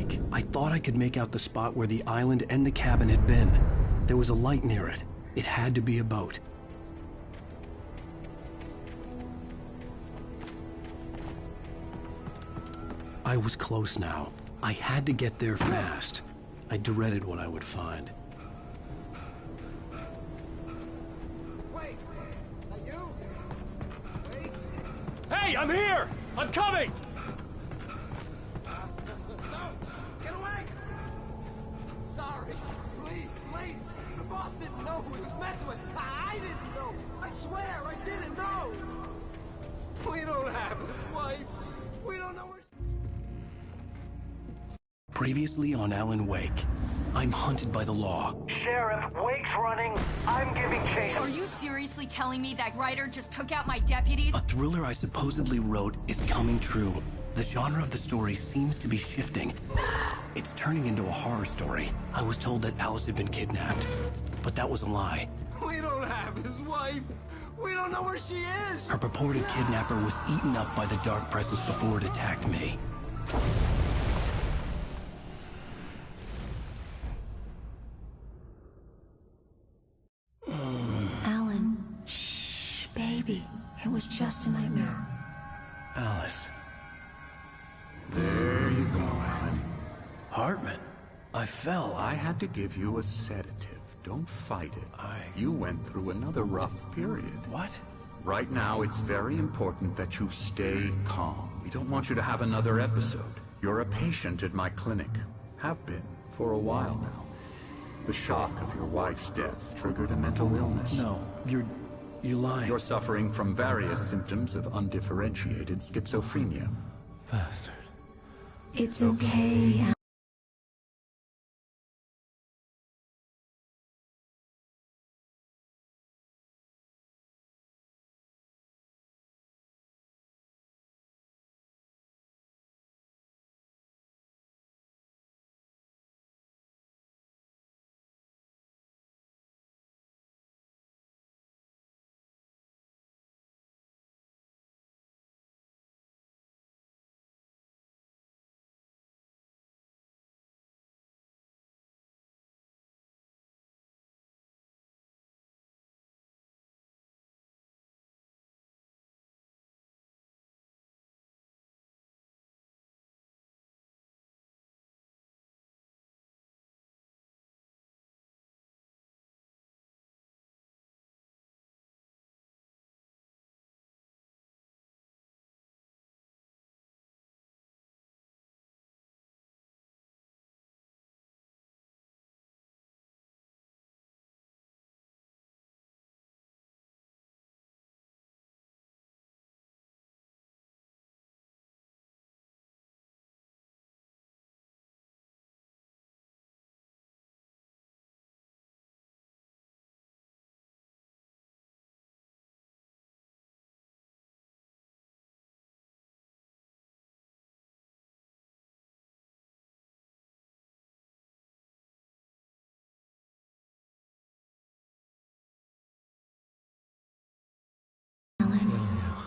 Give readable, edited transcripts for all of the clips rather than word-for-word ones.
Wake. I thought I could make out the spot where the island and the cabin had been. There was a light near it. It had to be a boat. I was close now. I had to get there fast. I dreaded what I would find. Wait! Are you? Wait! Hey, I'm here! I'm coming! No! Get away! Sorry. Please, leave. The boss didn't know who he was messing with. I didn't know. I swear, I didn't know. We don't have his wife. We don't know where... Previously on Alan Wake, I'm hunted by the law. Sheriff, Wake's running. I'm giving chase. Are you seriously telling me that writer just took out my deputies? A thriller I supposedly wrote is coming true. The genre of the story seems to be shifting. It's turning into a horror story. I was told that Alice had been kidnapped, but that was a lie. We don't have his wife. We don't know where she is. Her purported kidnapper was eaten up by the dark presence before it attacked me. Alan, shh, baby. It was just a nightmare. Alice. There you go, Alan. Hartman. I fell. I had to give you a sedative. Don't fight it. You went through another rough period. What? Right now, it's very important that you stay calm. We don't want you to have another episode. You're a patient at my clinic. Have been for a while now. The shock of your wife's death triggered a mental illness. No, you're lying. You're suffering from various symptoms of undifferentiated schizophrenia. Bastard. It's okay.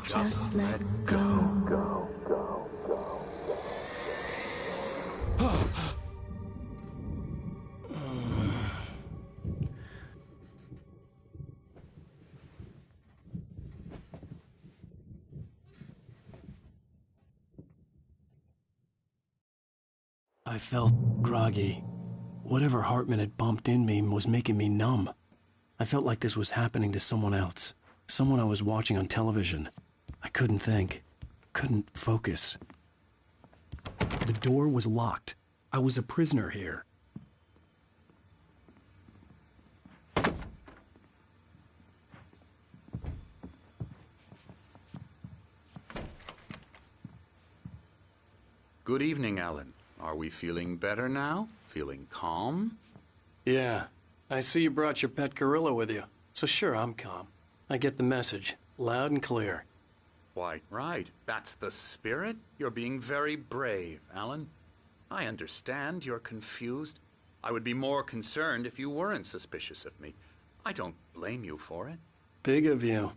Just let go. I felt groggy. Whatever Hartman had bumped in me was making me numb. I felt like this was happening to someone else. Someone I was watching on television. I couldn't think. Couldn't focus. The door was locked. I was a prisoner here. Good evening, Alan. Are we feeling better now? Feeling calm? Yeah. I see you brought your pet gorilla with you. So sure, I'm calm. I get the message. Loud and clear. Why, right. That's the spirit. You're being very brave, Alan. I understand you're confused. I would be more concerned if you weren't suspicious of me. I don't blame you for it. Big of you.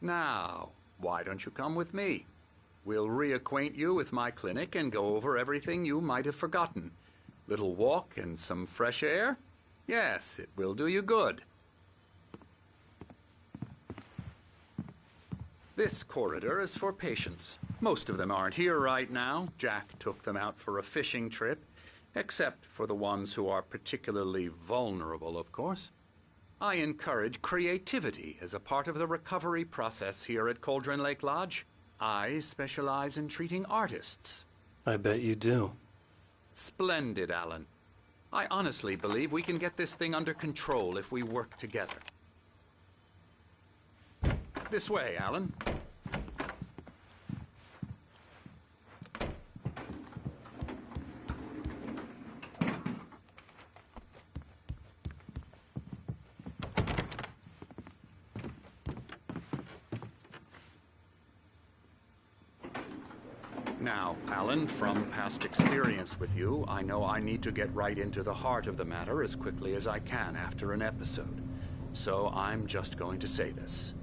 Now, why don't you come with me? We'll reacquaint you with my clinic and go over everything you might have forgotten. Little walk and some fresh air? Yes, it will do you good. This corridor is for patients. Most of them aren't here right now. Jack took them out for a fishing trip, except for the ones who are particularly vulnerable, of course. I encourage creativity as a part of the recovery process here at Cauldron Lake Lodge. I specialize in treating artists. I bet you do. Splendid, Alan. I honestly believe we can get this thing under control if we work together. This way, Alan. Now, Alan, from past experience with you, I know I need to get right into the heart of the matter as quickly as I can after an episode. So I'm just going to say this.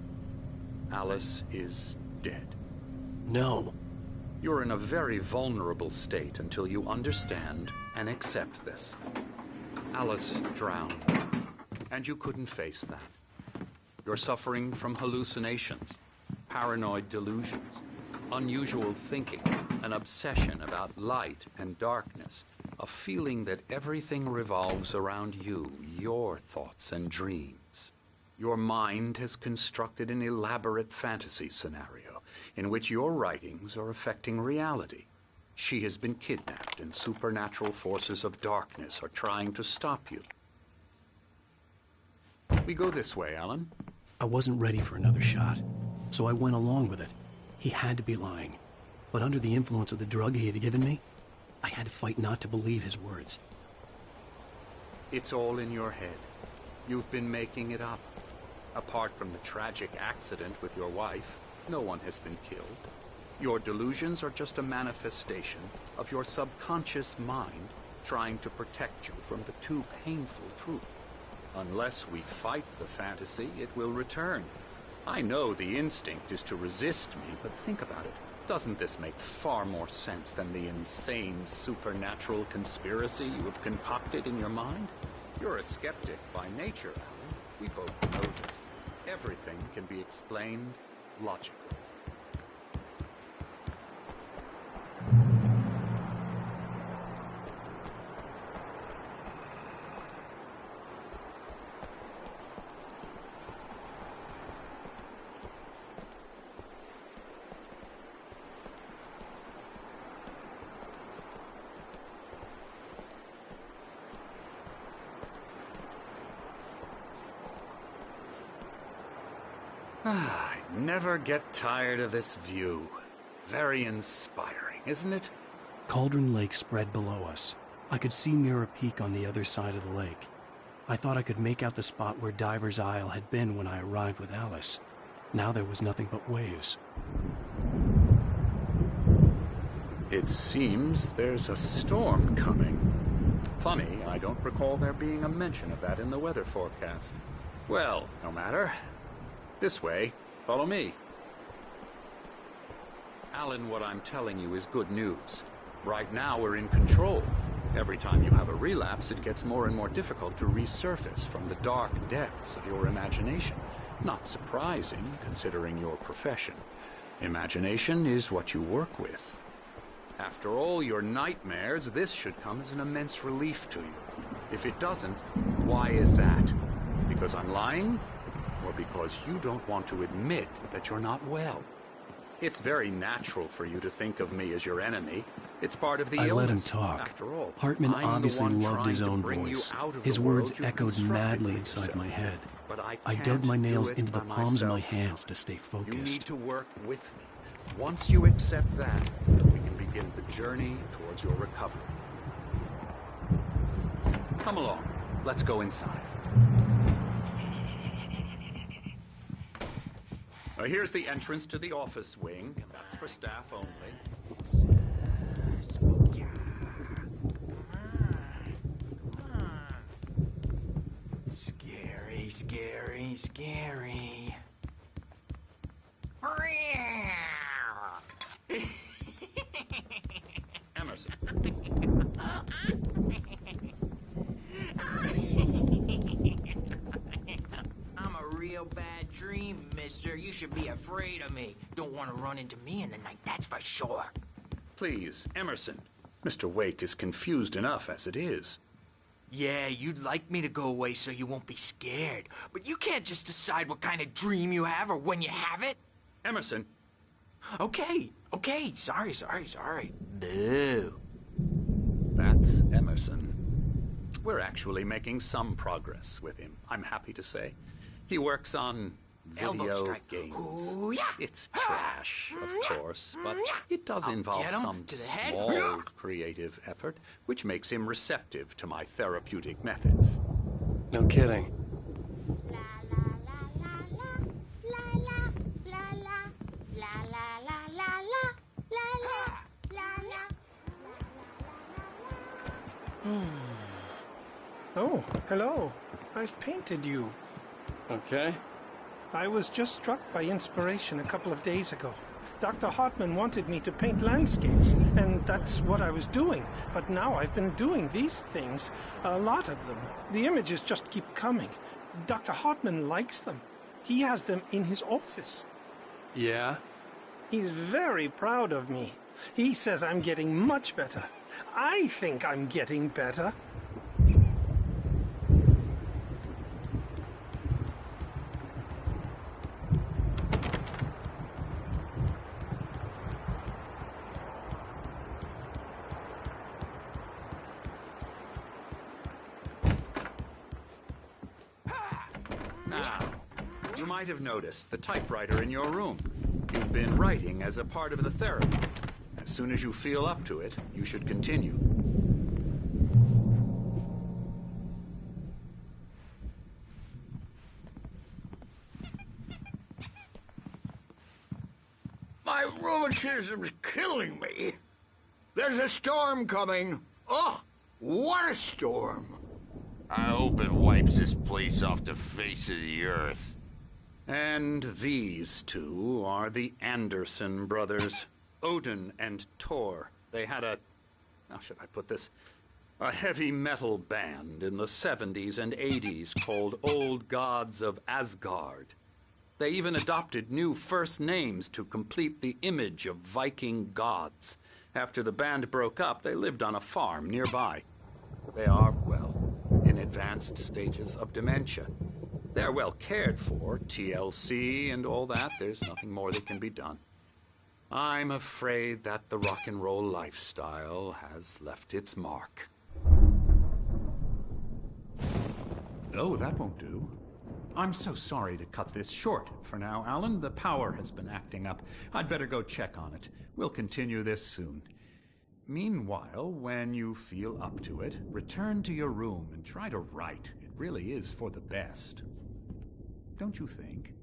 Alice is dead. No. You're in a very vulnerable state until you understand and accept this. Alice drowned, and you couldn't face that. You're suffering from hallucinations, paranoid delusions, unusual thinking, an obsession about light and darkness, a feeling that everything revolves around you, your thoughts and dreams. Your mind has constructed an elaborate fantasy scenario in which your writings are affecting reality. She has been kidnapped and supernatural forces of darkness are trying to stop you. We go this way, Alan. I wasn't ready for another shot, so I went along with it. He had to be lying. But under the influence of the drug he had given me, I had to fight not to believe his words. It's all in your head. You've been making it up. Apart from the tragic accident with your wife, no one has been killed. Your delusions are just a manifestation of your subconscious mind trying to protect you from the too painful truth. Unless we fight the fantasy, it will return. I know the instinct is to resist me, but think about it. Doesn't this make far more sense than the insane supernatural conspiracy you have concocted in your mind? You're a skeptic by nature, Alan. We both know this. Everything can be explained logically. I never get tired of this view. Very inspiring, isn't it? Cauldron Lake spread below us. I could see Mirror Peak on the other side of the lake. I thought I could make out the spot where Diver's Isle had been when I arrived with Alice. Now there was nothing but waves. It seems there's a storm coming. Funny, I don't recall there being a mention of that in the weather forecast. Well, no matter. This way. Follow me. Alan, what I'm telling you is good news. Right now we're in control. Every time you have a relapse, it gets more and more difficult to resurface from the dark depths of your imagination. Not surprising, considering your profession. Imagination is what you work with. After all your nightmares, this should come as an immense relief to you. If it doesn't, why is that? Because I'm lying? Or because you don't want to admit that you're not well? It's very natural for you to think of me as your enemy. It's part of the illness. I let him talk. After all, Hartman I'm obviously the one loved his trying to own bring you voice. out of His the words world you've echoed constructed madly for inside yourself. my head. But I can't dug my do nails it into the by palms of my myself. hands to stay You need focused. to work with me. Once you accept that, we can begin the journey towards your recovery. Come along. Let's go inside. Here's the entrance to the office wing. That's for staff only. Scary, scary, scary. I'm a real bad dream, mister. You should be afraid of me. Don't want to run into me in the night, that's for sure. Please, Emerson. Mr. Wake is confused enough as it is. Yeah, you'd like me to go away so you won't be scared. But you can't just decide what kind of dream you have or when you have it. Emerson. Okay. Sorry. Boo. That's Emerson. We're actually making some progress with him, I'm happy to say. He works on Elbow video strike. games. Ooh, yeah. It's trash, of course, but it does I'll involve get him some to the head. small creative effort, which makes him receptive to my therapeutic methods. No kidding. Oh, hello. I've painted you. Okay. I was just struck by inspiration a couple of days ago. Dr. Hartman wanted me to paint landscapes, and that's what I was doing. But now I've been doing these things, a lot of them. The images just keep coming. Dr. Hartman likes them. He has them in his office. Yeah? He's very proud of me. He says I'm getting much better. I think I'm getting better. Now, you might have noticed the typewriter in your room. You've been writing as a part of the therapy. As soon as you feel up to it, you should continue. My rheumatism's killing me. There's a storm coming. Oh, what a storm. I hope it wipes this place off the face of the earth. And these two are the Anderson brothers, Odin and Tor. They had how should I put this? A heavy metal band in the 70s and 80s called Old Gods of Asgard. They even adopted new first names to complete the image of Viking gods. After the band broke up, they lived on a farm nearby. They are, well, in advanced stages of dementia. They're well cared for, TLC and all that. There's nothing more that can be done. I'm afraid that the rock and roll lifestyle has left its mark. Oh, that won't do. I'm so sorry to cut this short for now, Alan. The power has been acting up. I'd better go check on it. We'll continue this soon. Meanwhile, when you feel up to it, return to your room and try to write. It really is for the best. Don't you think?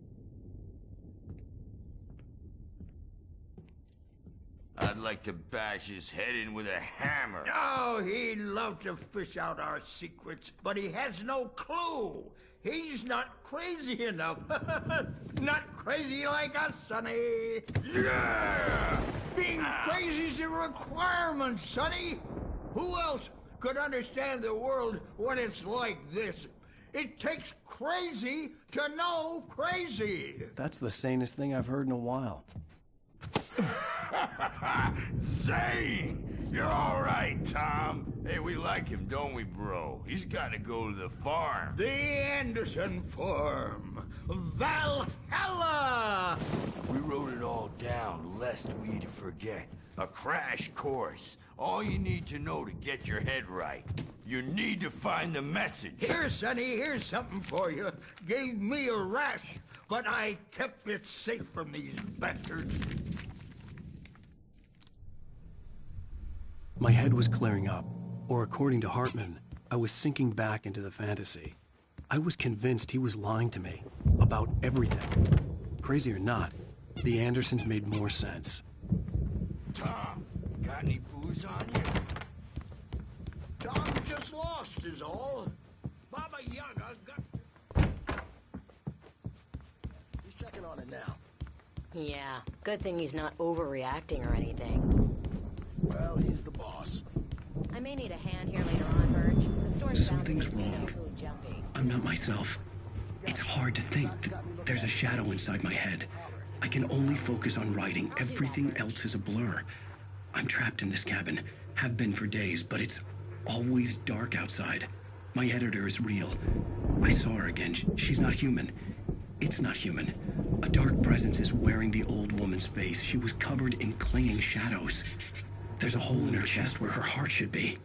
I'd like to bash his head in with a hammer. Oh, he'd love to fish out our secrets, but he has no clue. He's not crazy enough. Not crazy like us, Sonny. Yeah! Being crazy's a requirement, Sonny. Who else could understand the world when it's like this? It takes crazy to know crazy. That's the sanest thing I've heard in a while. Zane! You're all right, Tom. Hey, we like him, don't we, bro? He's got to go to the farm. The Anderson farm. Valhalla! We wrote it all down, lest we forget. A crash course. All you need to know to get your head right. You need to find the message. Here, Sonny, here's something for you. Gave me a rash, but I kept it safe from these bastards. My head was clearing up, or according to Hartman, I was sinking back into the fantasy. I was convinced he was lying to me about everything. Crazy or not, the Andersons made more sense. Tom, got any booze on you? Tom just lost is all. Baba Yaga got... He's checking on it now. Yeah, good thing he's not overreacting or anything. Well, he's the boss. I may need a hand here later on, Birch. The store's bound to Something's make me know wrong. who jumpy. I'm not myself. It's hard to think. There's a shadow inside my head. I can only focus on writing. Everything else is a blur. I'm trapped in this cabin. Have been for days, but it's always dark outside. My editor is real. I saw her again. She's not human. It's not human. A dark presence is wearing the old woman's face. She was covered in clinging shadows. There's a hole in her chest where her heart should be.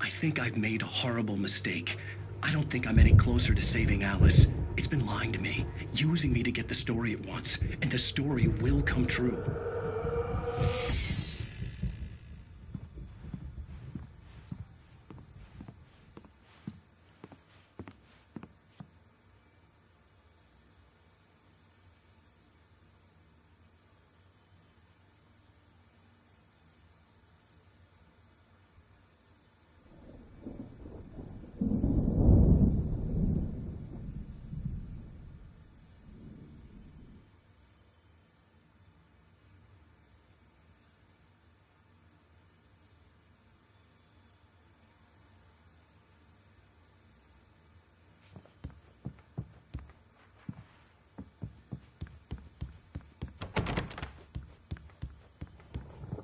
I think I've made a horrible mistake. I don't think I'm any closer to saving Alice. It's been lying to me, using me to get the story it wants, and the story will come true.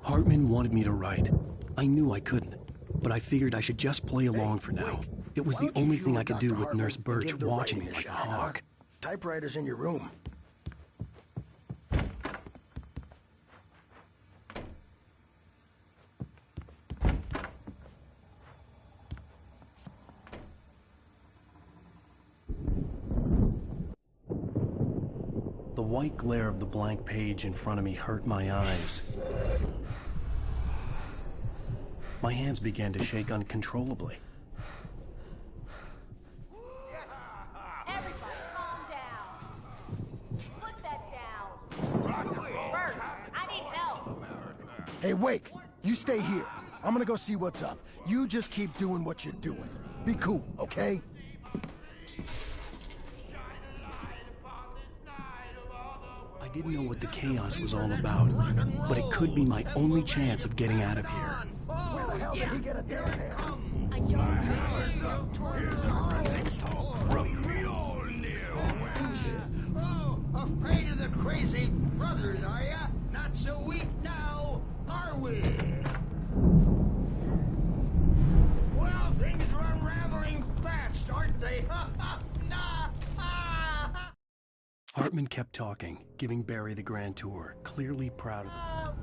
Hartman wanted me to write. I knew I couldn't, but I figured I should just play along for now. It was the only thing I could do with Nurse Birch watching me like a hawk. Typewriter's in your room. The white glare of the blank page in front of me hurt my eyes. My hands began to shake uncontrollably. Everybody, calm down. Put that down. Birch, I need help. Hey, Wake, you stay here. I'm gonna go see what's up. You just keep doing what you're doing. Be cool, okay? I didn't know what the chaos was all about, but it could be my only chance of getting out of here. Where the hell did he get a there? I don't Here's a relic from the old near west. Oh, afraid of the crazy brothers, are ya? Not so weak now, are we? Well, things are unraveling fast, aren't they? Hartman kept talking, giving Barry the grand tour, clearly proud of him.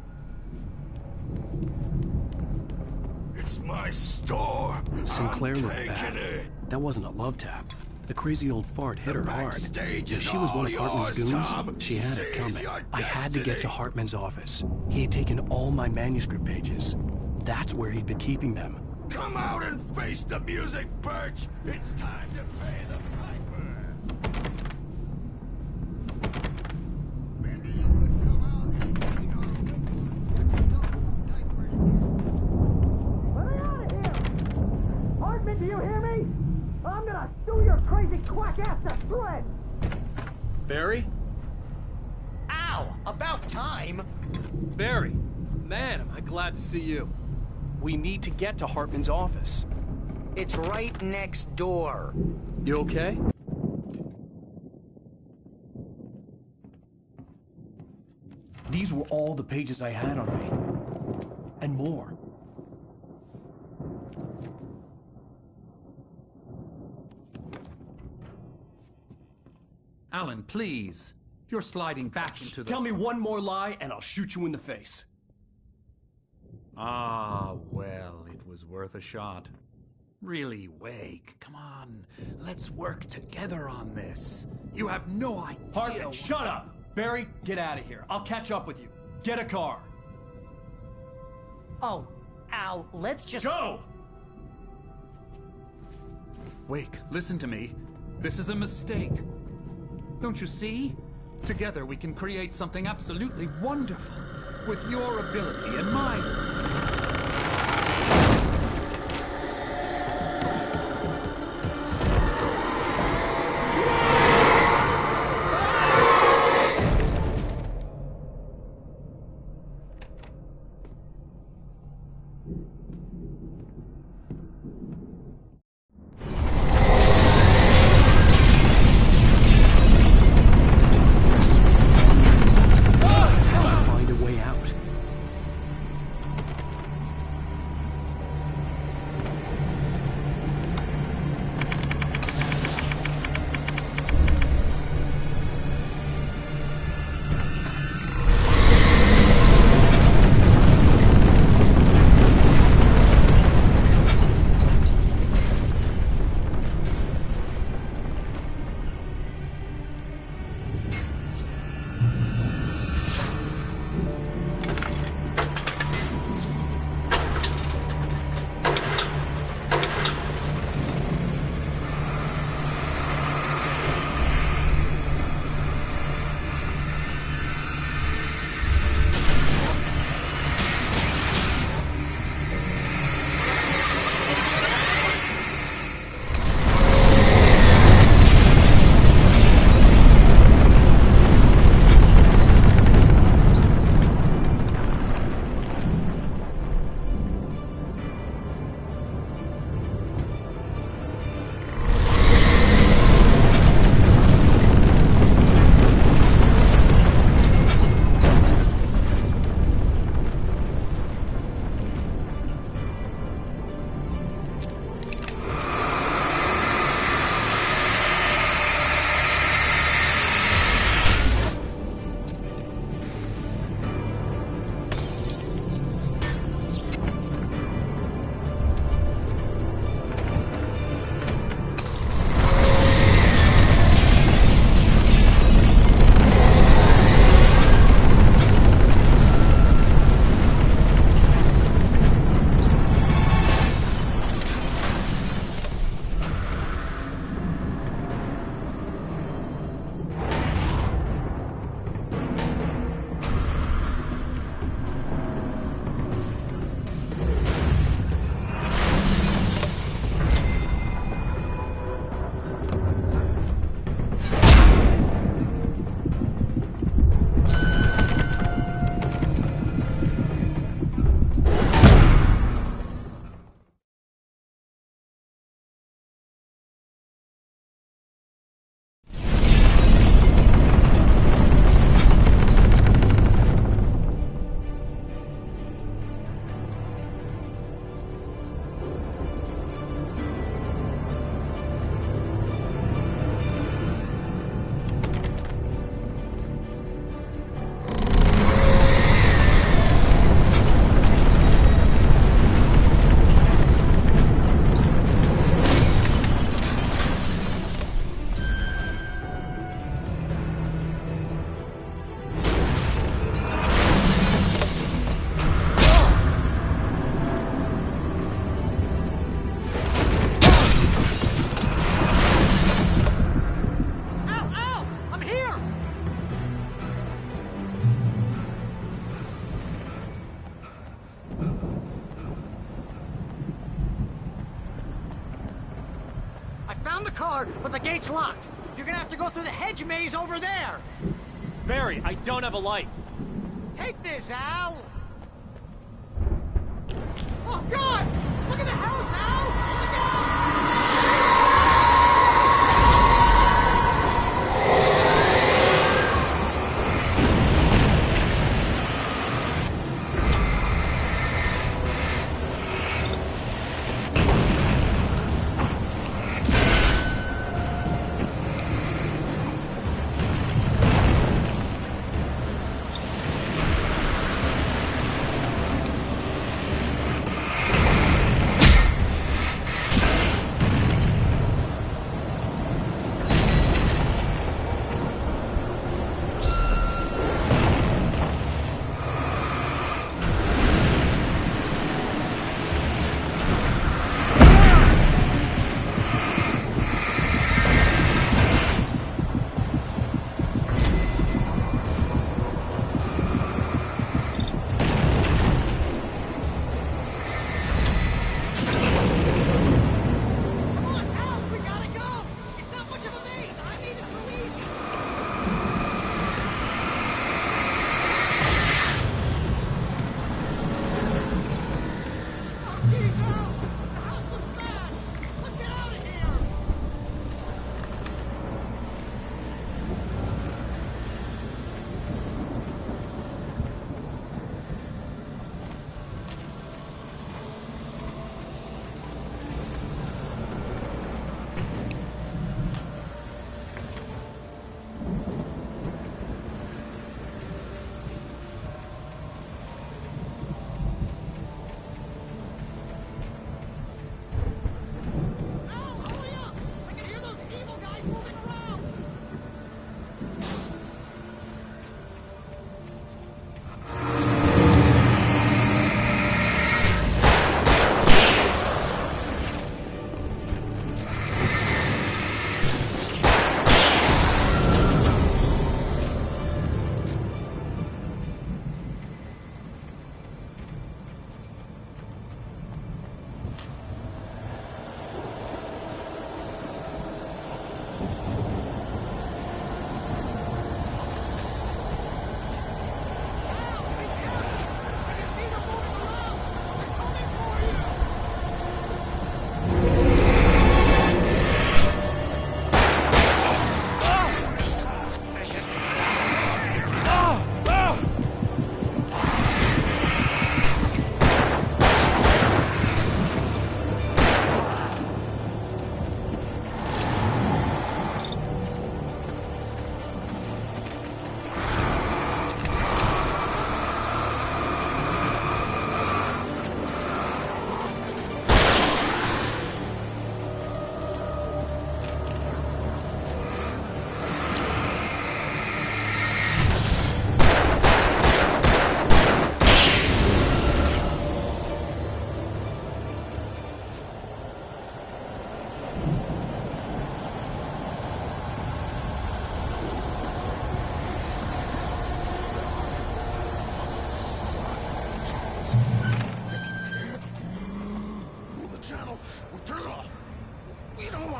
It's my store. Sinclair I'm looked taking bad. it. That wasn't a love tap. The crazy old fart hit her hard. backstage If is she was one of all Hartman's yours, goons, Tom. she had it Seize coming. your I had to get to destiny. Hartman's office. He had taken all my manuscript pages. That's where he'd been keeping them. Come out and face the music, Birch. It's time to pay the piper. Maybe you could come out and clean our Let me out of here! Hartman, do you hear me? I'm gonna sew your crazy quack ass to shreds! Barry? Ow! About time! Barry, man, am I glad to see you. We need to get to Hartman's office. It's right next door. You okay? These were all the pages I had on me. And more. Alan, please. You're sliding back into the... Tell me one more lie and I'll shoot you in the face. Ah, well, it was worth a shot. Really, Wake, come on. Let's work together on this. You have no idea... Hartman, shut up! Barry, get out of here. I'll catch up with you. Get a car. Oh, Al, let's just... Go! Wake, listen to me. This is a mistake. Don't you see? Together we can create something absolutely wonderful. With your ability and mine. I found the car, but the gate's locked. You're gonna have to go through the hedge maze over there. Barry, I don't have a light. Take this, Al. Oh, God! Look at the house, Al! Look out!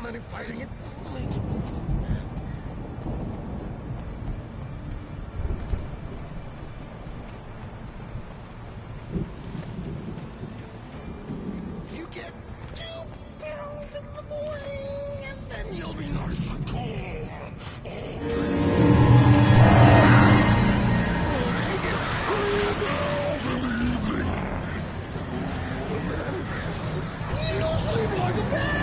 any fighting. It makes you get 2 pills in the morning, and then you'll be nice and calm all day. You get 3 pills in the evening, and then you'll sleep like a baby.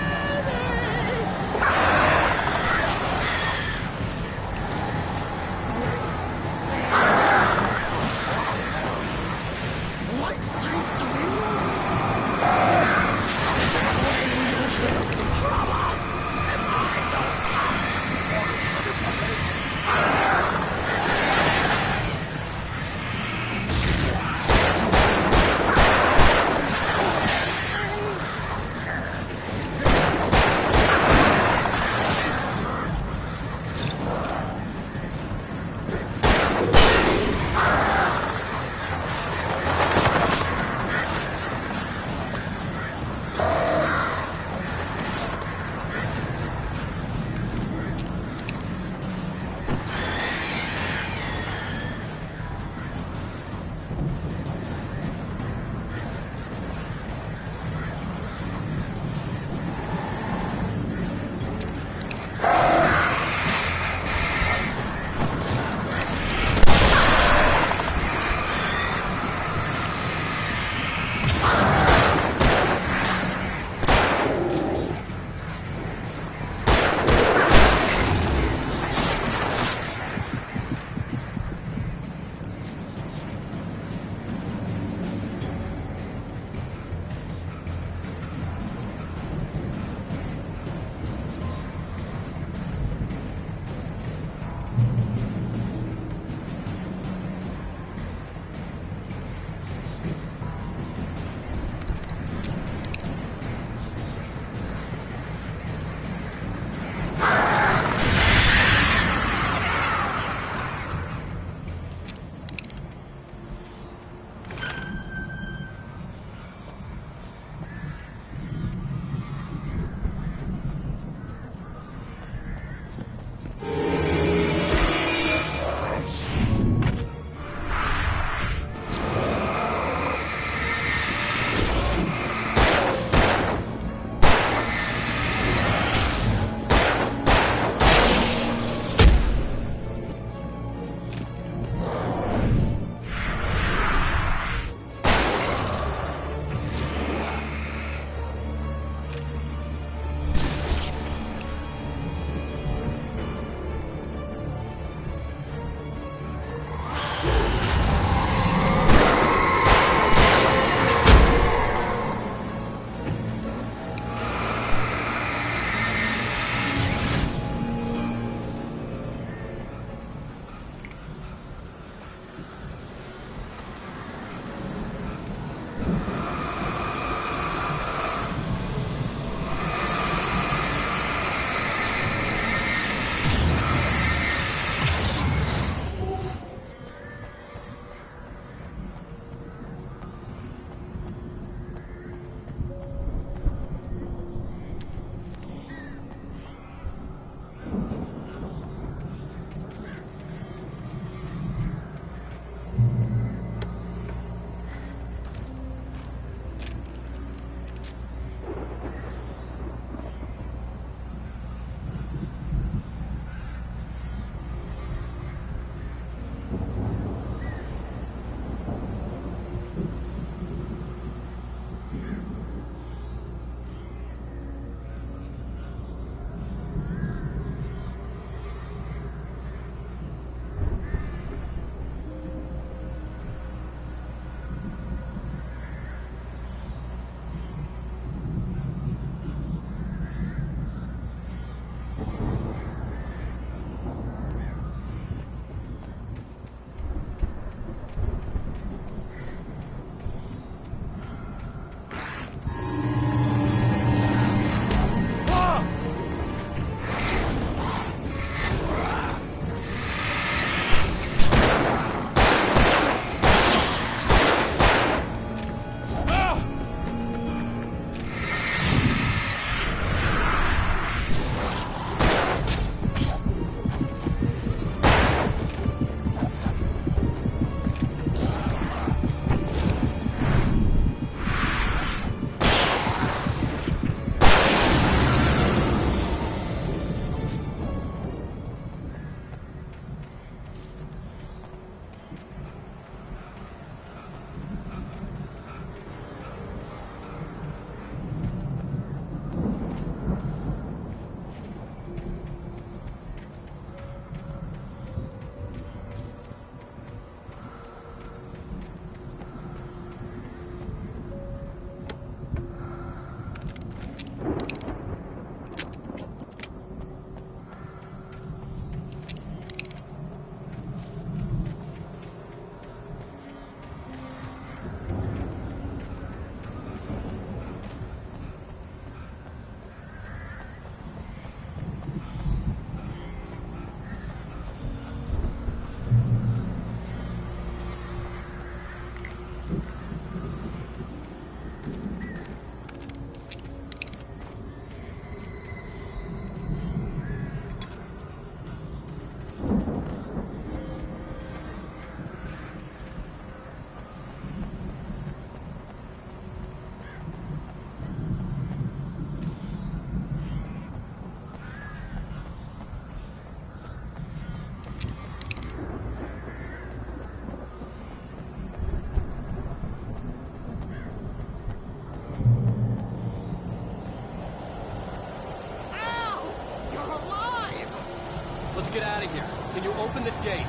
Let's get out of here. Can you open this gate?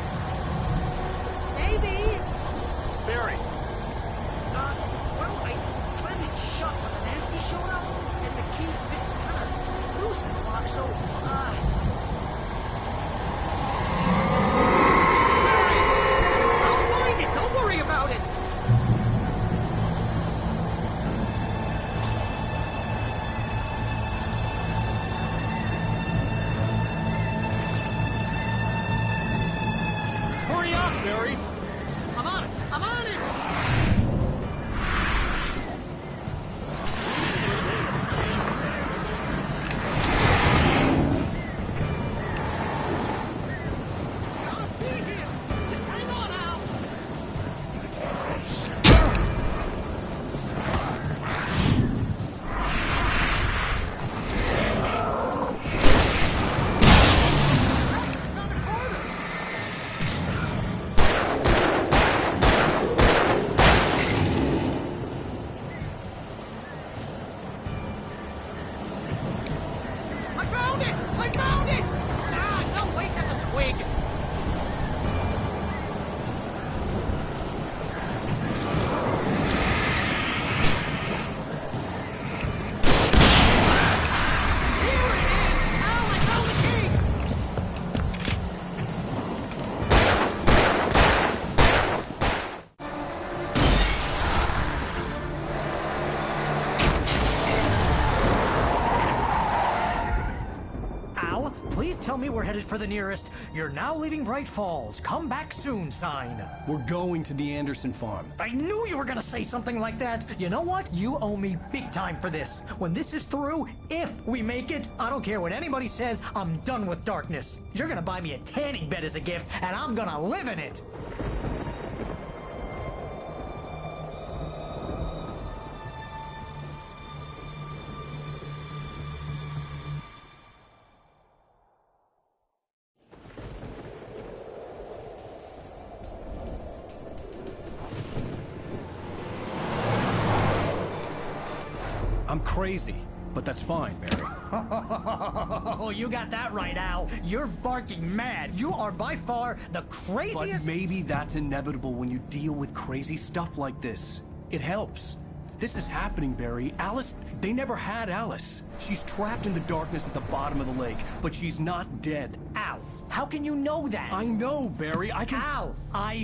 Maybe. Barry. Well, I slammed it shut when the Nasty showed up, and the key fits kind of loose in the lock, so, I'll find it! Don't worry about it! Hurry up, Barry! I'm on it! I'm on it! I'll be here! Just hang on, Al! I found it! I found it! Ah, no, wait, that's a twig! Here it is! Al, I found the key! Al, please tell me we're headed for the nearest "You're now leaving Bright Falls. Come back soon" sign. We're going to the Anderson farm. I knew you were gonna say something like that. You know what? You owe me big time for this. When this is through, if we make it, I don't care what anybody says, I'm done with darkness. You're gonna buy me a tanning bed as a gift, and I'm gonna live in it. I'm crazy, but that's fine, Barry. Oh, you got that right, Al. You're barking mad. You are by far the But craziest. maybe that's inevitable when you deal with crazy stuff like this. It helps. This is happening, Barry. Alice, they never had Alice. She's trapped in the darkness at the bottom of the lake, but she's not dead. Al, how can you know that? I know, Barry. I can... Al,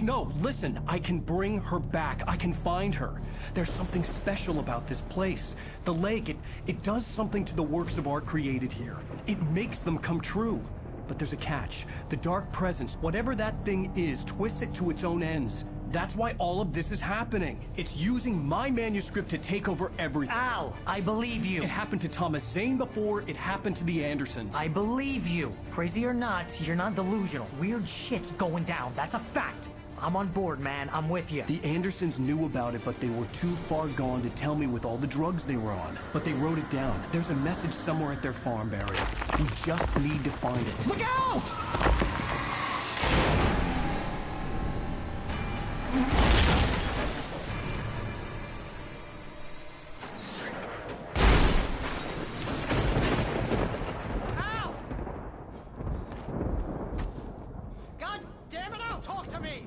No, listen. I can bring her back. I can find her. There's something special about this place. The lake, it does something to the works of art created here. It makes them come true. But there's a catch. The dark presence, whatever that thing is, twists it to its own ends. That's why all of this is happening. It's using my manuscript to take over everything. Al, I believe you. It happened to Thomas Zane before, it happened to the Andersons. I believe you. Crazy or not, you're not delusional. Weird shit's going down. That's a fact. I'm on board, man. I'm with you. The Andersons knew about it, but they were too far gone to tell me with all the drugs they were on. But they wrote it down. There's a message somewhere at their farm, Barry. We just need to find it. Look out! Al! God damn it, Al, talk to me!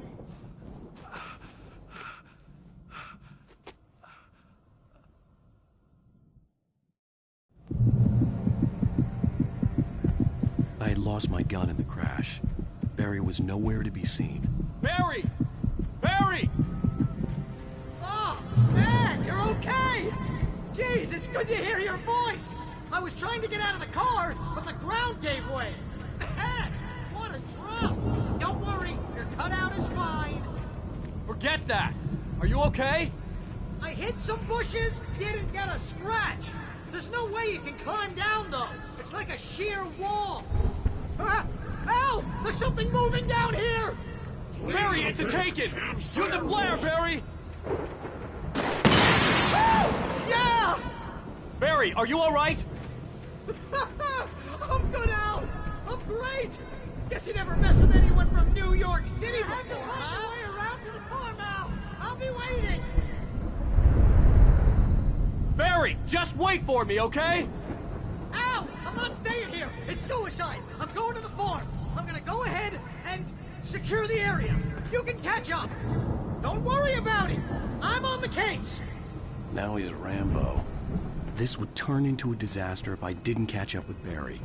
I had lost my gun in the crash. Barry was nowhere to be seen. Barry! Barry! Oh, man, you're okay! Jeez, it's good to hear your voice! I was trying to get out of the car, but the ground gave way! Man, what a drop! Don't worry, your cutout is fine. Forget that! Are you okay? I hit some bushes, didn't get a scratch. There's no way you can climb down, though. It's like a sheer wall. Al! There's something moving down here! Barry, it's a take-it! Use a flare, Barry! Yeah! Barry, are you alright? I'm good, Al! I'm great! Guess you never messed with anyone from New York City before, huh? I had to find my way around to the farm, Al! I'll be waiting! Barry, just wait for me, okay? Al! I'm not staying here! It's suicide! I'm going to the farm! I'm gonna go ahead and secure the area. You can catch up. Don't worry about it. I'm on the case. Now he's Rambo. This would turn into a disaster if I didn't catch up with Barry.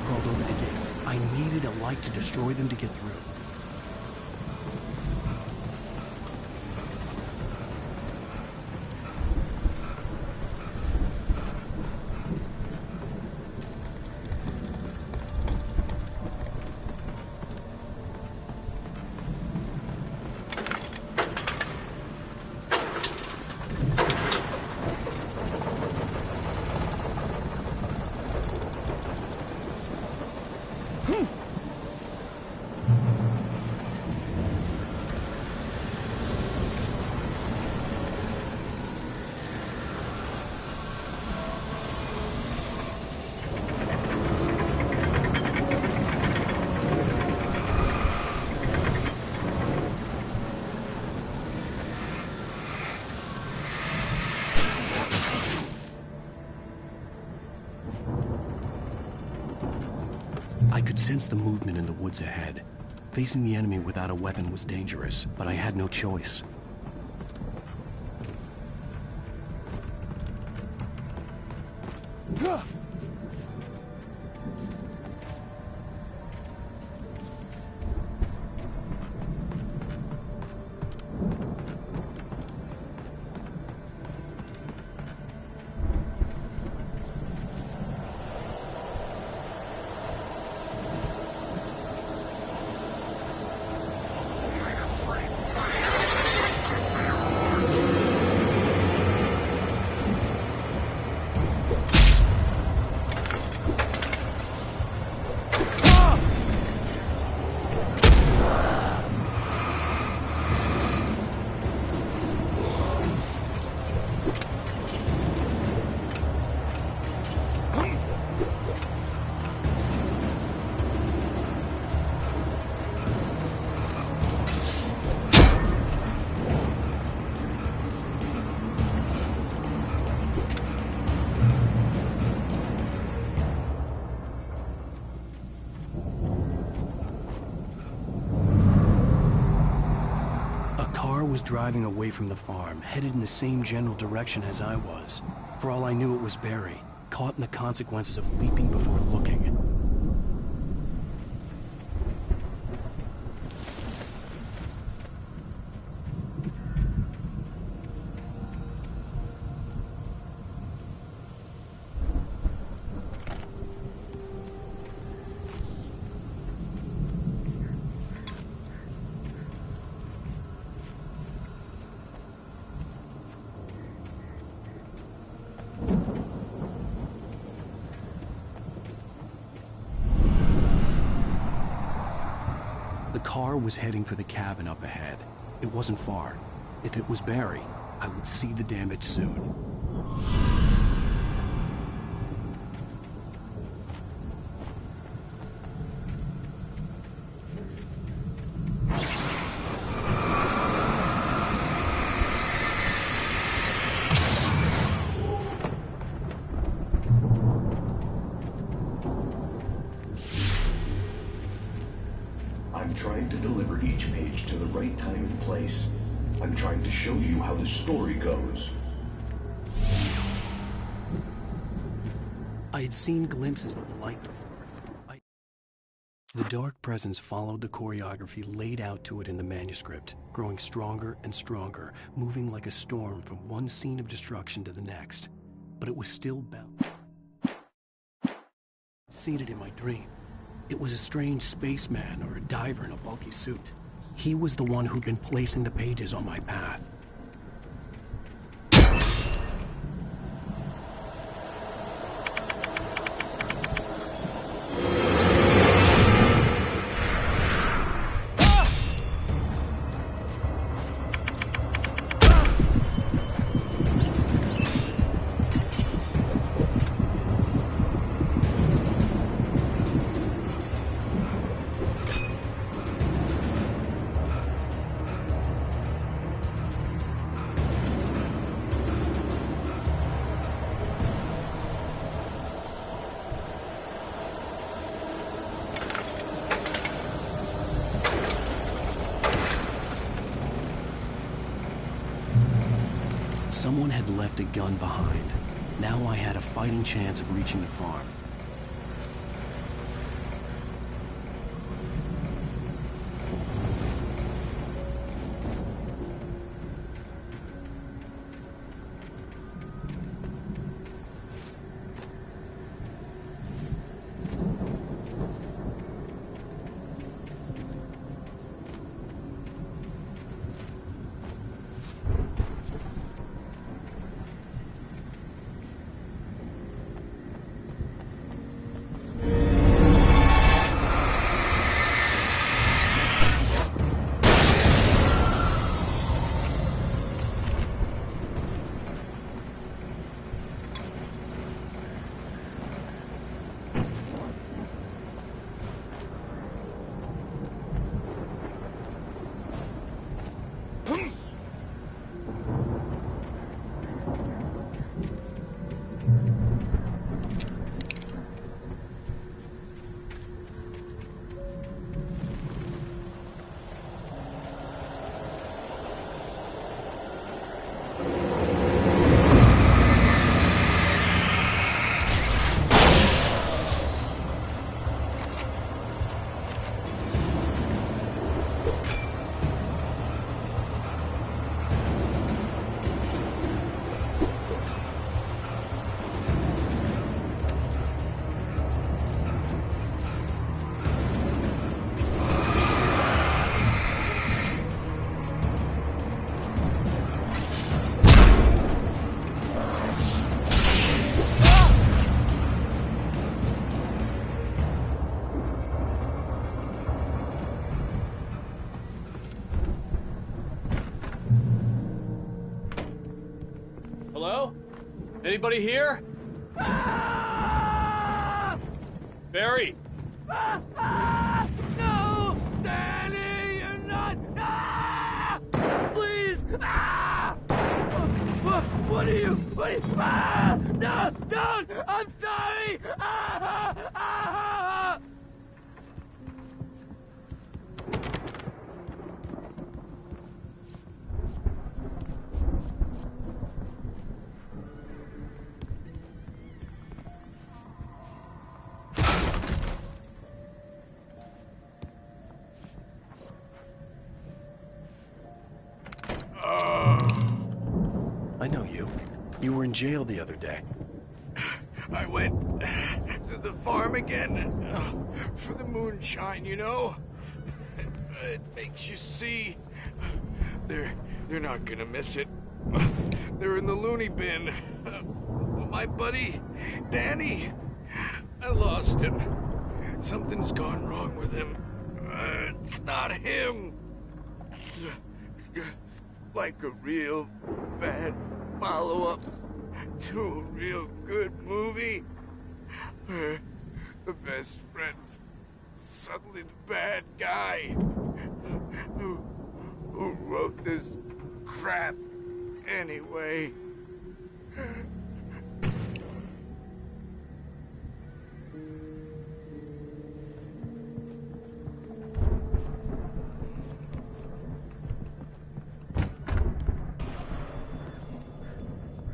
Crawled over the gate. I needed a light to destroy them to get through. I could sense the movement in the woods ahead. Facing the enemy without a weapon was dangerous, but I had no choice. was driving away from the farm, headed in the same general direction as I was. For all I knew, it was Barry, caught in the consequences of leaping before looking. The car was heading for the cabin up ahead. It wasn't far. If it was Barry, I would see the damage soon. I'm trying to deliver each page to the right time and place. I'm trying to show you how the story goes. I had seen glimpses of the light before. The dark presence followed the choreography laid out to it in the manuscript, growing stronger and stronger, moving like a storm from one scene of destruction to the next. But it was still bound. Seen it in my dream. It was a strange spaceman or a diver in a bulky suit. He was the one who'd been placing the pages on my path. Someone had left a gun behind. Now I had a fighting chance of reaching the farm. Hello? Anybody here? Barry! No! Danny, you're not! Please! What are you? No! Don't! I'm sorry! You were in jail the other day. I went to the farm again for the moonshine, you know? It makes you see. They're not gonna miss it. They're in the loony bin. My buddy, Danny, I lost him. Something's gone wrong with him. It's not him. Like a real bad follow-up to a real good movie. The best friend's suddenly the bad guy who wrote this crap anyway.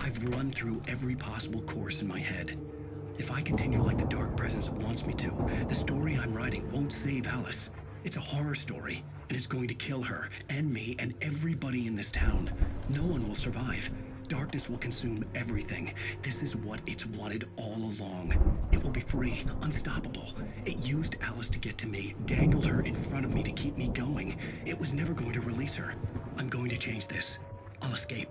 I've run through every possible course in my head. If I continue like the Dark Presence wants me to, the story I'm writing won't save Alice. It's a horror story, and it's going to kill her, and me, and everybody in this town. No one will survive. Darkness will consume everything. This is what it's wanted all along. It will be free, unstoppable. It used Alice to get to me, dangled her in front of me to keep me going. It was never going to release her. I'm going to change this. I'll escape.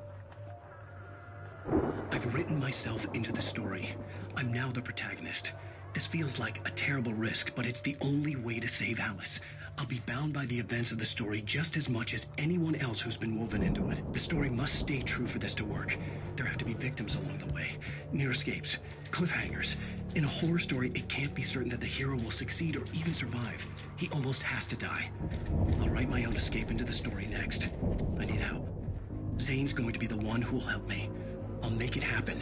I've written myself into the story. I'm now the protagonist. This feels like a terrible risk, but it's the only way to save Alice. I'll be bound by the events of the story just as much as anyone else who's been woven into it. The story must stay true for this to work. There have to be victims along the way, near escapes, cliffhangers. In a horror story, it can't be certain that the hero will succeed or even survive. He almost has to die. I'll write my own escape into the story next. I need help. Zane's going to be the one who will help me. I'll make it happen.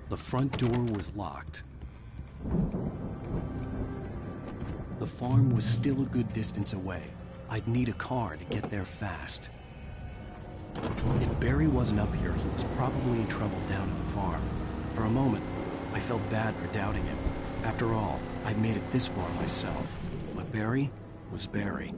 The front door was locked. The farm was still a good distance away. I'd need a car to get there fast. If Barry wasn't up here, he was probably in trouble down at the farm. For a moment, I felt bad for doubting him. After all, I'd made it this far myself. But Barry was Barry.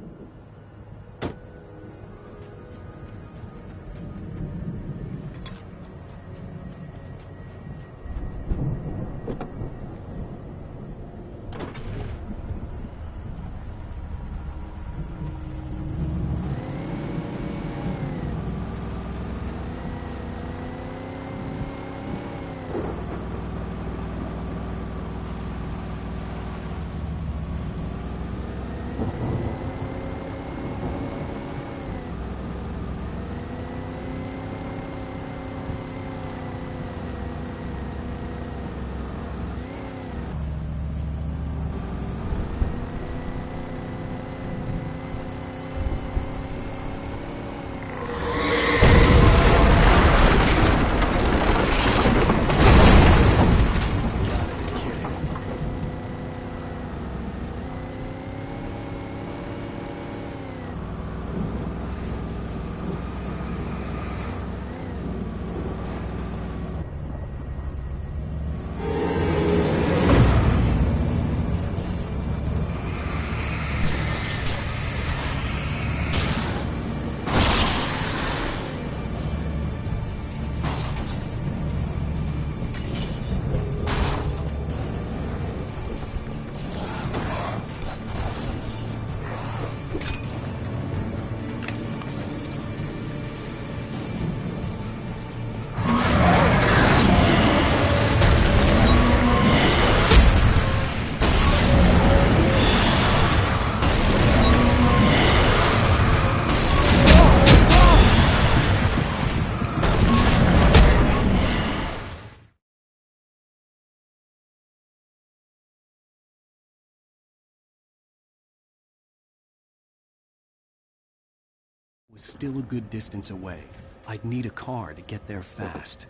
was still a good distance away. I'd need a car to get there fast.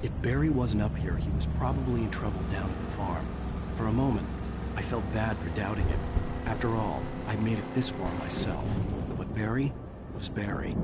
If Barry wasn't up here, he was probably in trouble down at the farm. For a moment, I felt bad for doubting him. After all, I made it this far myself. But Barry was Barry.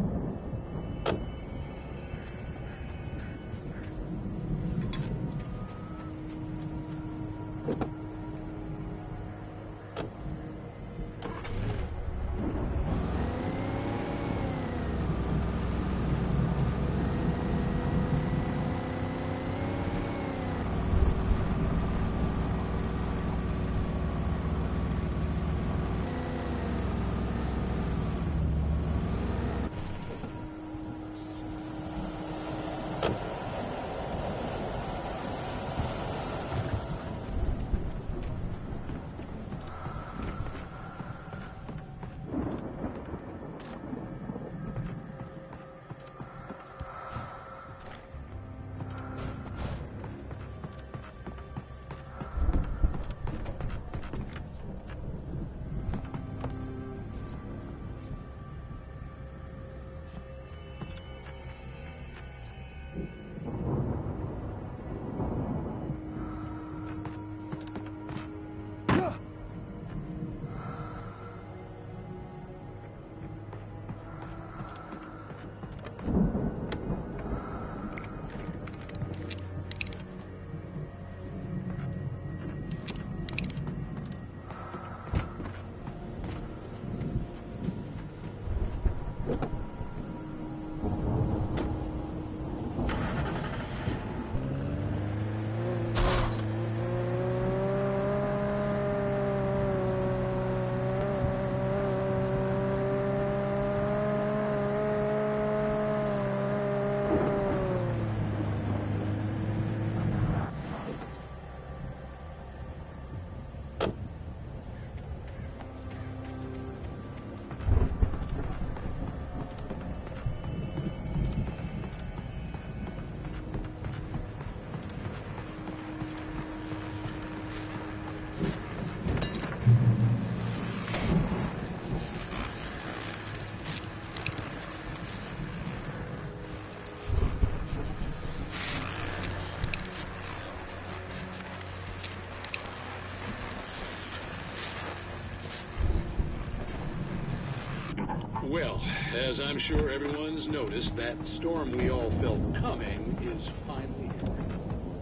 Well, as I'm sure everyone's noticed, that storm we all felt coming is finally here.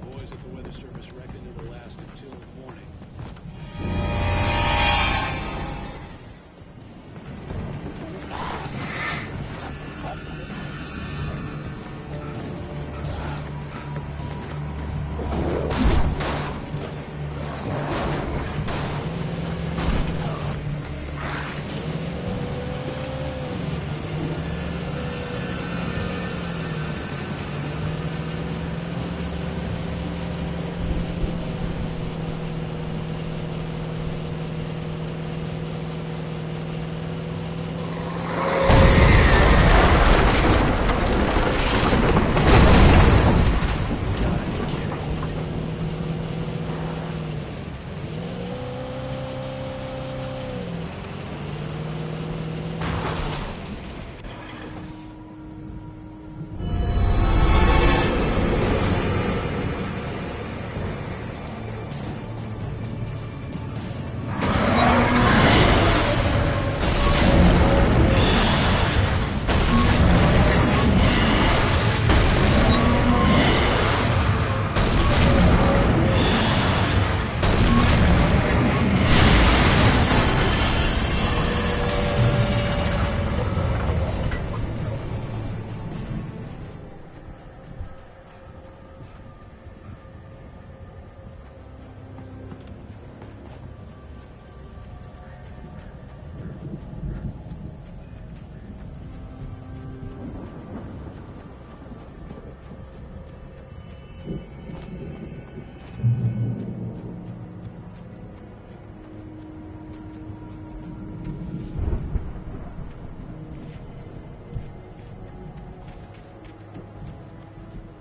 The boys at the Weather Service reckoned it'll last until morning.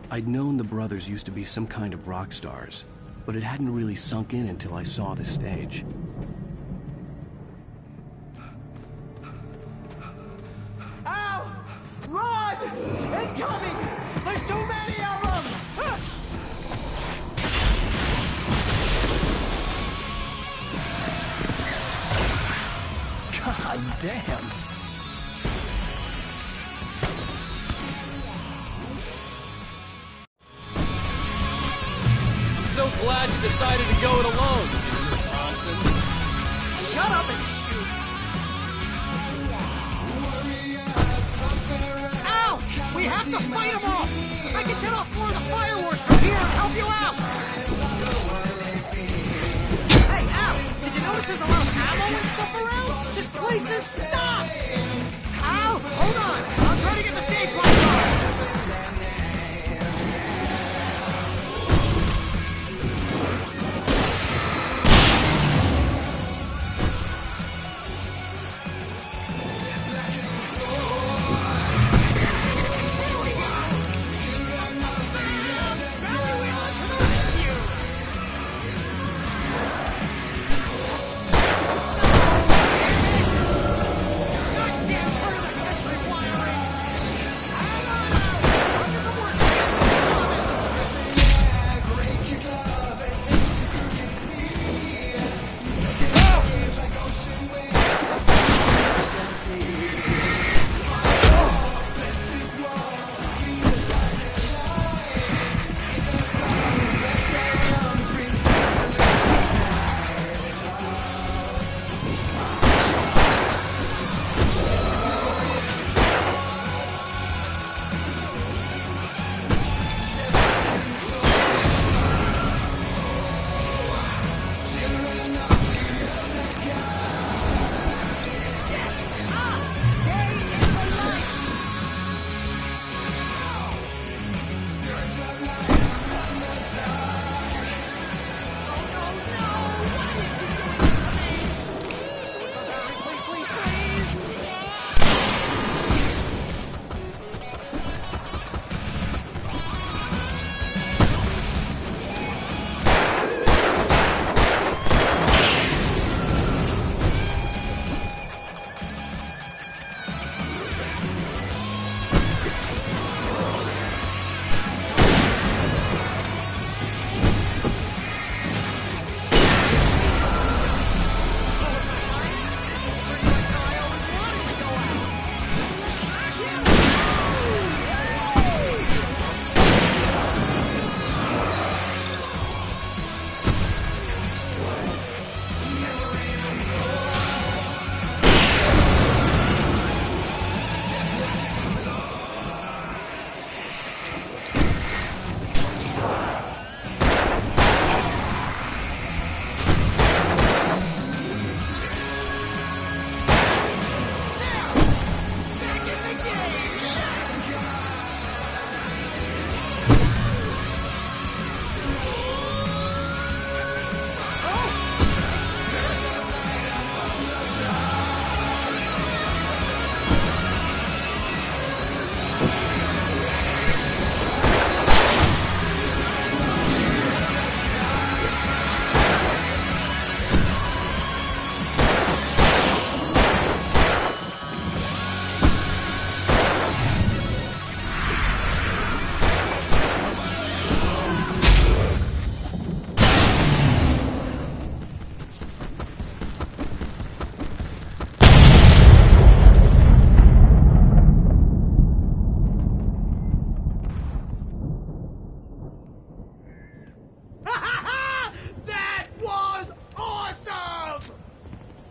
I'd known the brothers used to be some kind of rock stars, but it hadn't really sunk in until I saw the stage. God damn. I'm so glad you decided to go it alone, Mr. Bronson. Shut up and shoot! Al! We have to fight them off! I can set off more of the fireworks from here and help you out! Hey, Al! Did you notice there's a lot of ammo and stuff around? This place is stocked! Al! Hold on! I'll try to get the stage lights on!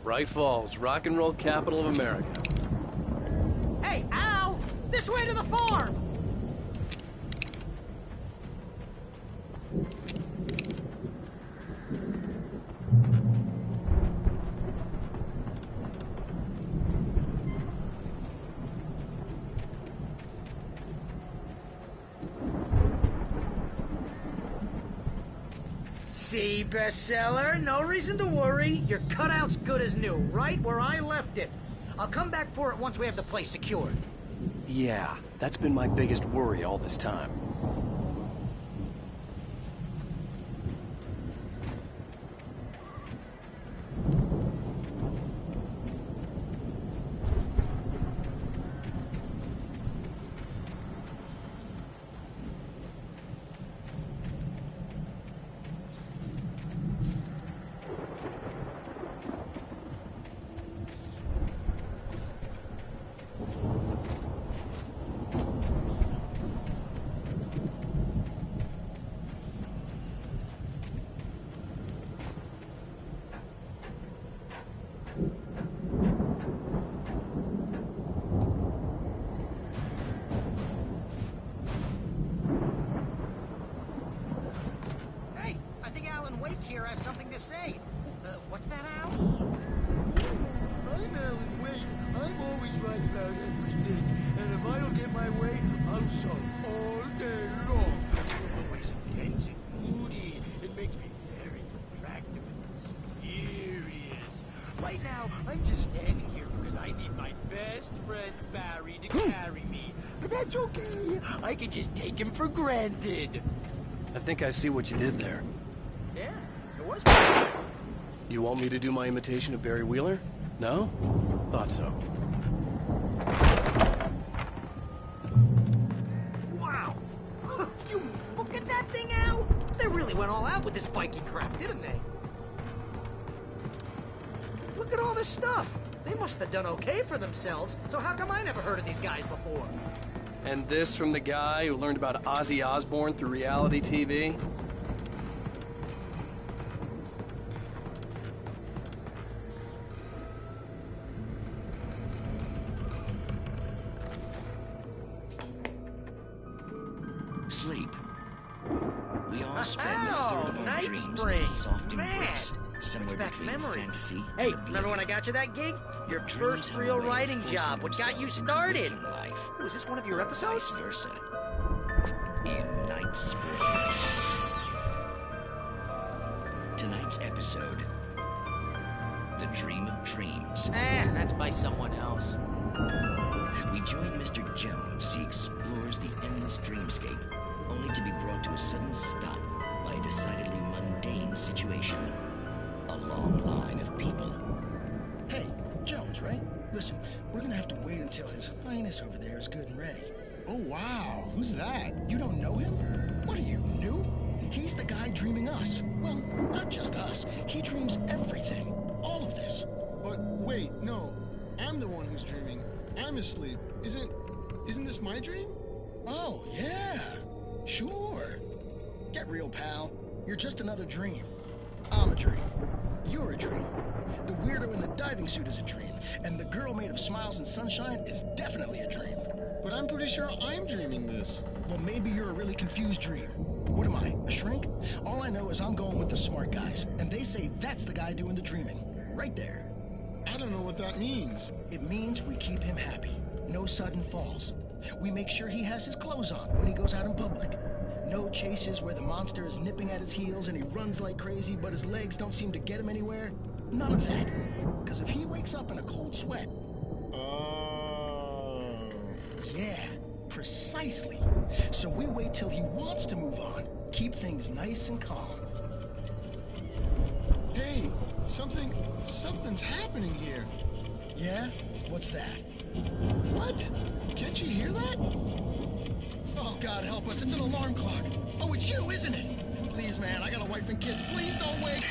Bright Falls, rock and roll capital of America. Hey, Al! This way to the farm! See, bestseller? No reason to worry. Your cutout's good as new, right where I left it. I'll come back for it once we have the place secured. Yeah, that's been my biggest worry all this time. my way, I'll solve all day long. Always tense and moody. It makes me very attractive and mysterious. Right now, I'm just standing here because I need my best friend Barry to carry me. But that's okay. I can just take him for granted. I think I see what you did there. Yeah, it was. You want me to do my imitation of Barry Wheeler? No? Thought so. Wow! You look at that thing, Al! They really went all out with this Viking crap, didn't they? Look at all this stuff. They must have done okay for themselves, so how come I never heard of these guys before? And this from the guy who learned about Ozzy Osbourne through reality TV? Sleep. We all spend a third of our Night dreams in Spring. a soft Man, embrace, somewhere brings back between memories. fantasy Hey, and remember when I got you that gig? Your Dreams first have a real way of writing forcing job. What got you themselves into started? waking life, Was this one of your or episodes? Vice versa. In Night Spring. Tonight's episode, The Dream of Dreams. That's by someone else. We join Mr. Jones as he explores the endless dreamscape, only to be brought to a sudden stop by a decidedly mundane situation. A long line of people. Hey, Jones, right? Listen, we're gonna have to wait until His Highness over there is good and ready. Oh, wow. Who's that? You don't know him? What are you, new? He's the guy dreaming us. Well, not just us. He dreams everything. All of this. But wait, no. I'm the one who's dreaming. I'm asleep. Isn't this my dream? Oh, yeah. Sure. Get real, pal. You're just another dream. I'm a dream. You're a dream. The weirdo in the diving suit is a dream. And the girl made of smiles and sunshine is definitely a dream. But I'm pretty sure I'm dreaming this. Well, maybe you're a really confused dream. What am I, a shrink? All I know is I'm going with the smart guys. And they say that's the guy doing the dreaming. Right there. I don't know what that means. It means we keep him happy. No sudden falls. We make sure he has his clothes on when he goes out in public. No chases where the monster is nipping at his heels and he runs like crazy, but his legs don't seem to get him anywhere. None of that. Because if he wakes up in a cold sweat... Oh... Yeah, precisely. So we wait till he wants to move on. Keep things nice and calm. Hey, something's happening here. Yeah? What's that? What? Can't you hear that? Oh, God help us, it's an alarm clock. Oh, it's you, isn't it? Please, man, I got a wife and kids. Please don't wake.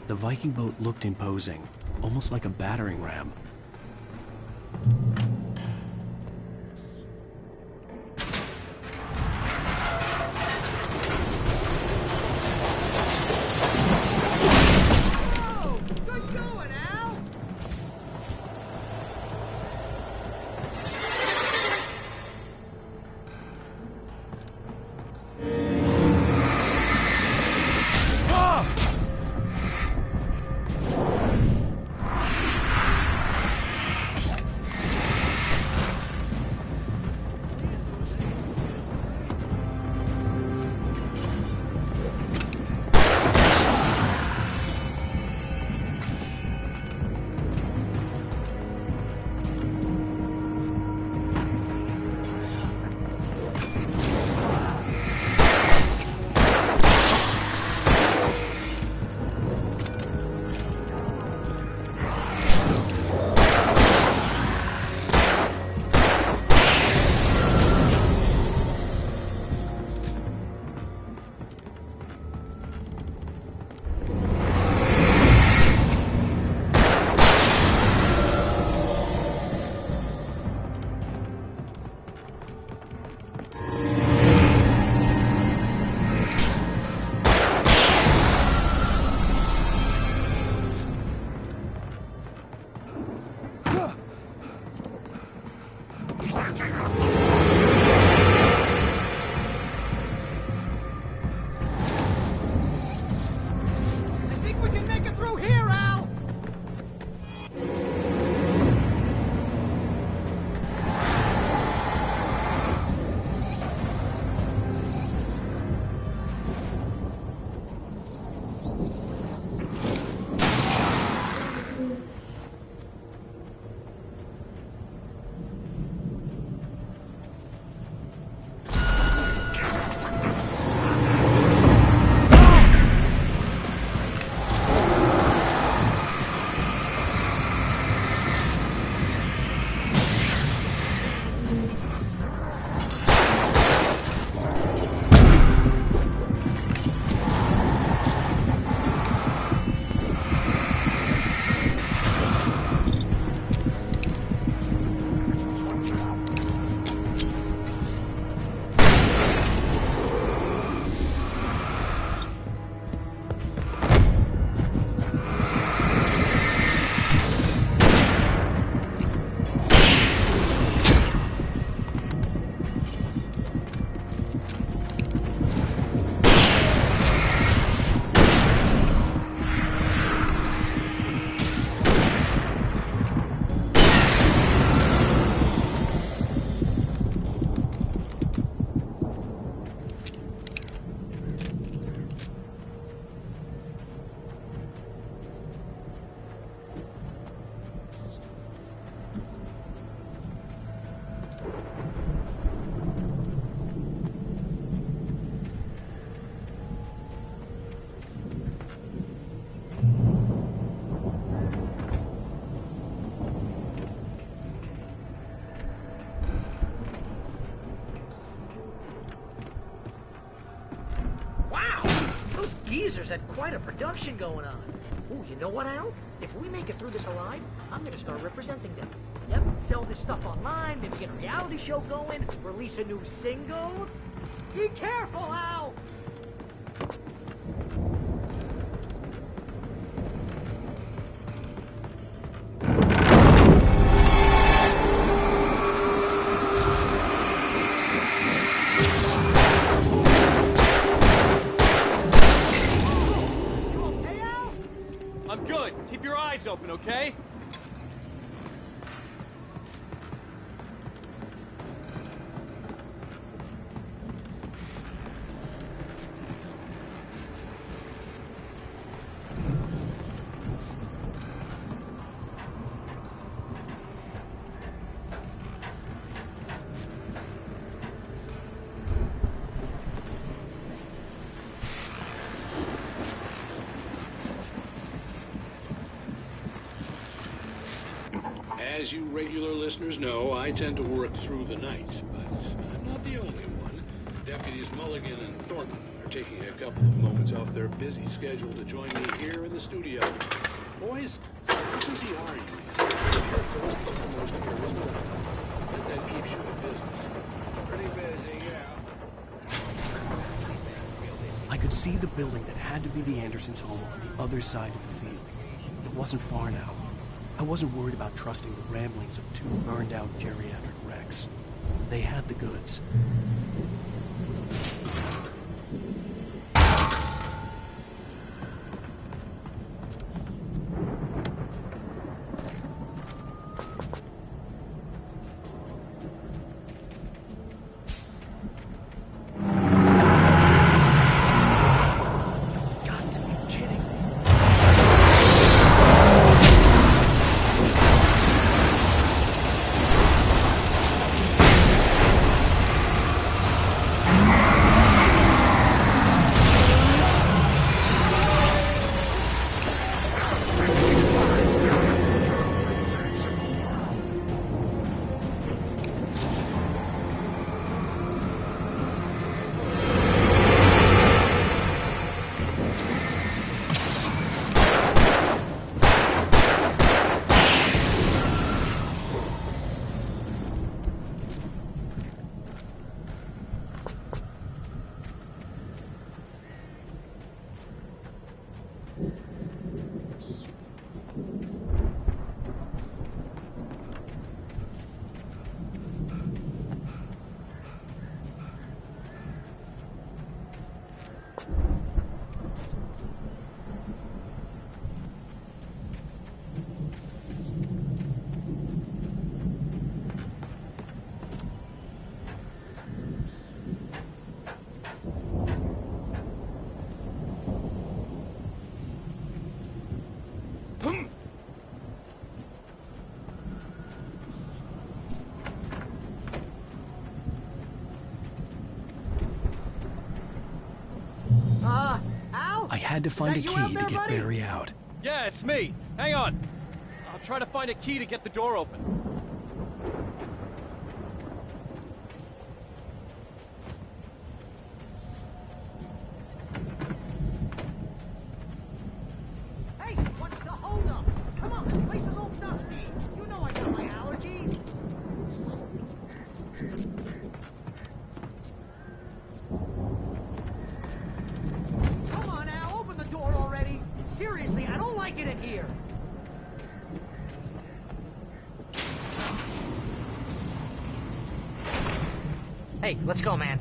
The Viking boat looked imposing, almost like a battering ram. Wow! Those geezers had quite a production going on. Ooh, you know what, Al? If we make it through this alive, I'm gonna start representing them. Yep, sell this stuff online, maybe get a reality show going, release a new single. Be careful, Al! I'm good. Keep your eyes open, okay? As you regular listeners know, I tend to work through the night, but I'm not the only one. Deputies Mulligan and Thornton are taking a couple of moments off their busy schedule to join me here in the studio. Boys, how busy are you? You're close to the most here, isn't it? That keeps you in business. Pretty busy, yeah. I could see the building that had to be the Andersons' home on the other side of the field. It wasn't far now. I wasn't worried about trusting the ramblings of two burned-out geriatric wrecks. They had the goods. Al? I had to find a key to get Barry out. Yeah, it's me. Hang on. I'll try to find a key to get the door open. Hey, what's the holdup? Come on, this place is all dusty. You know I got my allergies. Come on, Al, open the door already. Seriously, I don't like it in here. Hey, let's go, man.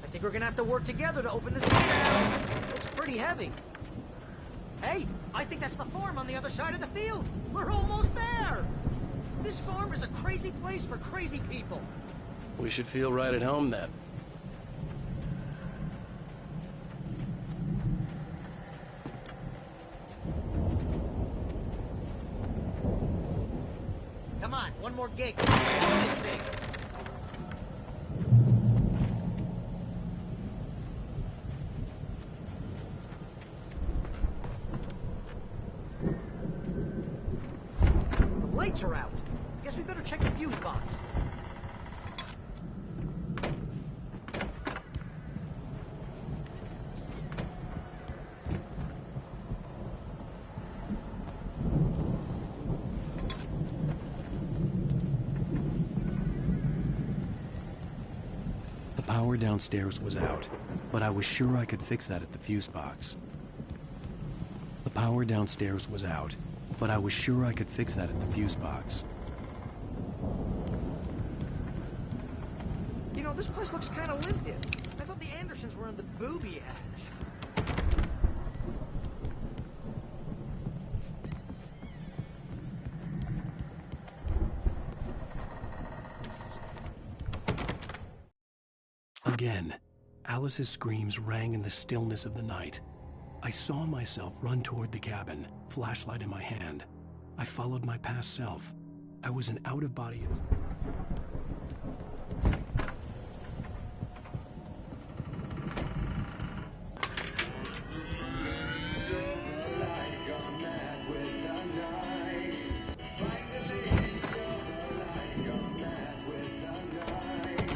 I think we're gonna have to work together to open this gate. It's pretty heavy. Hey, I think that's the farm on the other side of the field. We're almost there. This farm is a crazy place for crazy people. We should feel right at home then. Come on, one more gate. Open this thing. lights are out. Guess we better check the fuse box. The power downstairs was out, but I was sure I could fix that at the fuse box. The power downstairs was out, but I was sure I could fix that at the fuse box. You know, this place looks kind of lived in. I thought the Andersons were in the booby hatch. Again, Alice's screams rang in the stillness of the night. I saw myself run toward the cabin, flashlight in my hand. I followed my past self. I was an out-of-body...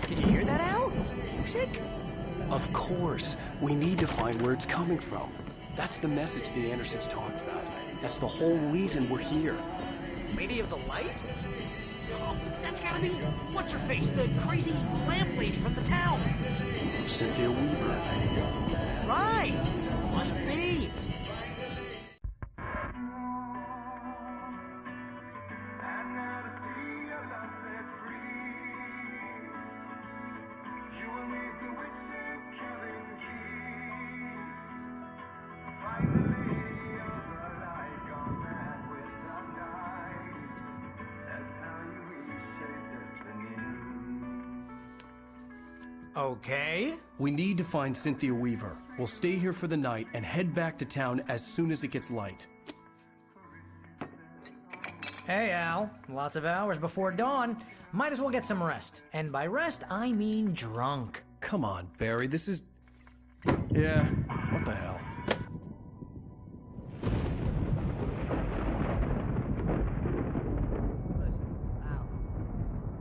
Can you hear that, Al? Music? Of course. We need to find where it's coming from. That's the message the Andersons talked about. That's the whole reason we're here. Lady of the Light? Oh, that's gotta be... What's-her-face? The crazy lamp lady from the town. Cynthia Weaver. Right! Must be. Okay. We need to find Cynthia Weaver. We'll stay here for the night and head back to town as soon as it gets light. Hey, Al. Lots of hours before dawn. Might as well get some rest. And by rest, I mean drunk. Come on, Barry, this is... Yeah, what the hell?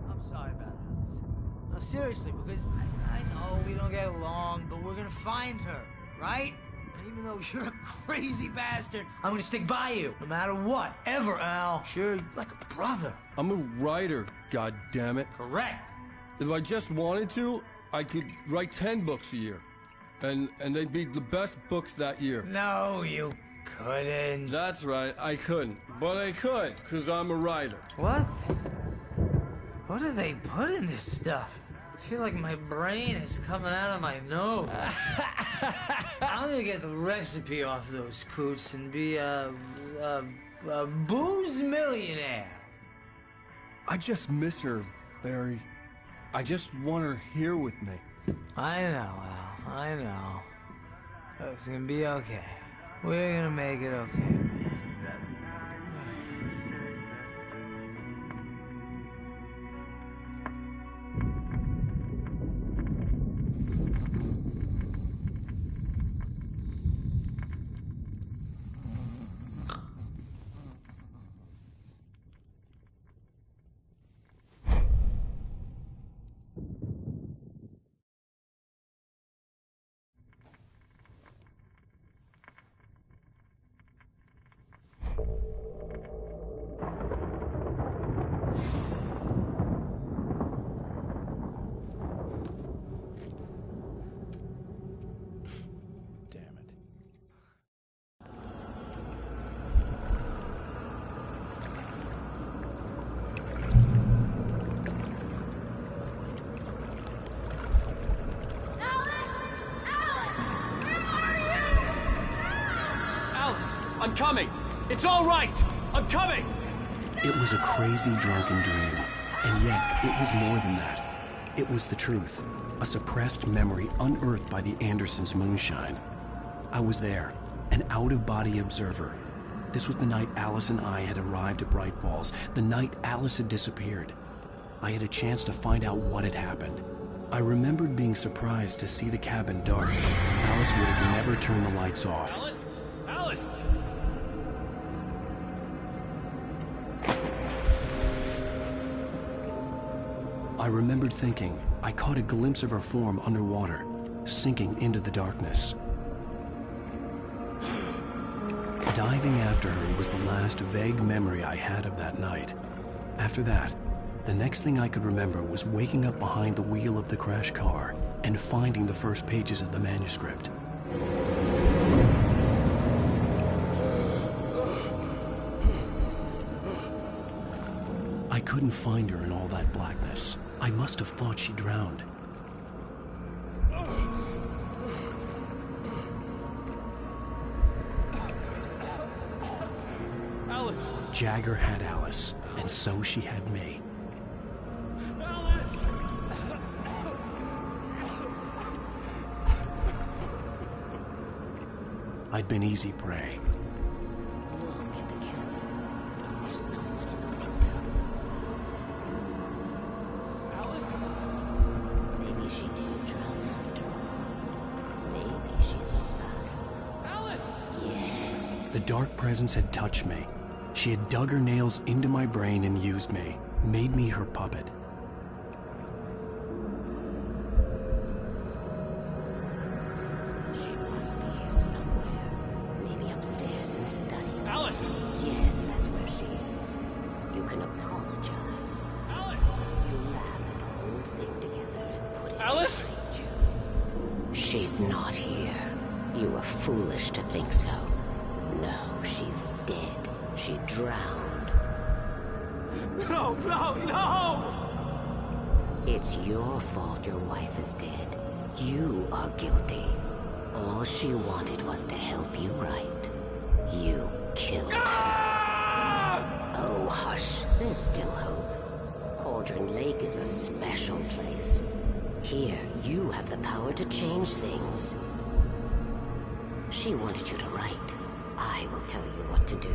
I'm sorry about this. No, seriously, because I know we don't get along, but we're gonna find her, right? And even though you're a crazy bastard, I'm gonna stick by you, no matter what, ever, Al. Sure, like a brother. I'm a writer, goddammit. Correct. If I just wanted to, I could write 10 books a year. And they'd be the best books that year. No, you couldn't. That's right, I couldn't. But I could, because I'm a writer. What? What do they put in this stuff? I feel like my brain is coming out of my nose. I'm gonna get the recipe off those coots and be a booze millionaire. I just miss her, Barry. I just want her here with me. I know, Al. I know. It's gonna be okay. We're gonna make it okay. I'm coming! It's all right! I'm coming! It was a crazy, drunken dream, and yet it was more than that. It was the truth, a suppressed memory unearthed by the Andersons' moonshine. I was there, an out-of-body observer. This was the night Alice and I had arrived at Bright Falls, the night Alice had disappeared. I had a chance to find out what had happened. I remembered being surprised to see the cabin dark. Alice would have never turned the lights off. Alice! I remembered thinking I caught a glimpse of her form underwater, sinking into the darkness. Diving after her was the last vague memory I had of that night. After that, the next thing I could remember was waking up behind the wheel of the crashed car and finding the first pages of the manuscript. I couldn't find her in all that blackness. I must have thought she drowned. Alice! Jagger had Alice, and so she had me. Alice! I'd been easy prey. Look at the cabin. Is there someone in the window? Alice? Maybe she didn't drown after all. Maybe she's inside. Alice! Yes. The dark presence had touched me. She had dug her nails into my brain and used me, made me her puppet. She must be here somewhere. Maybe upstairs in the study. Alice! Yes, that's where she is. You can apologize. Alice! You laugh at the whole thing together and put it Alice! behind you. She's not here. You were foolish to think so. No, she's dead. She drowned. No, no, no! It's your fault your wife is dead. You are guilty. All she wanted was to help you right. You killed her. Oh, hush. There's still hope. Cauldron Lake is a special place. Here, you have the power to change things. She wanted you to write. I will tell you what to do.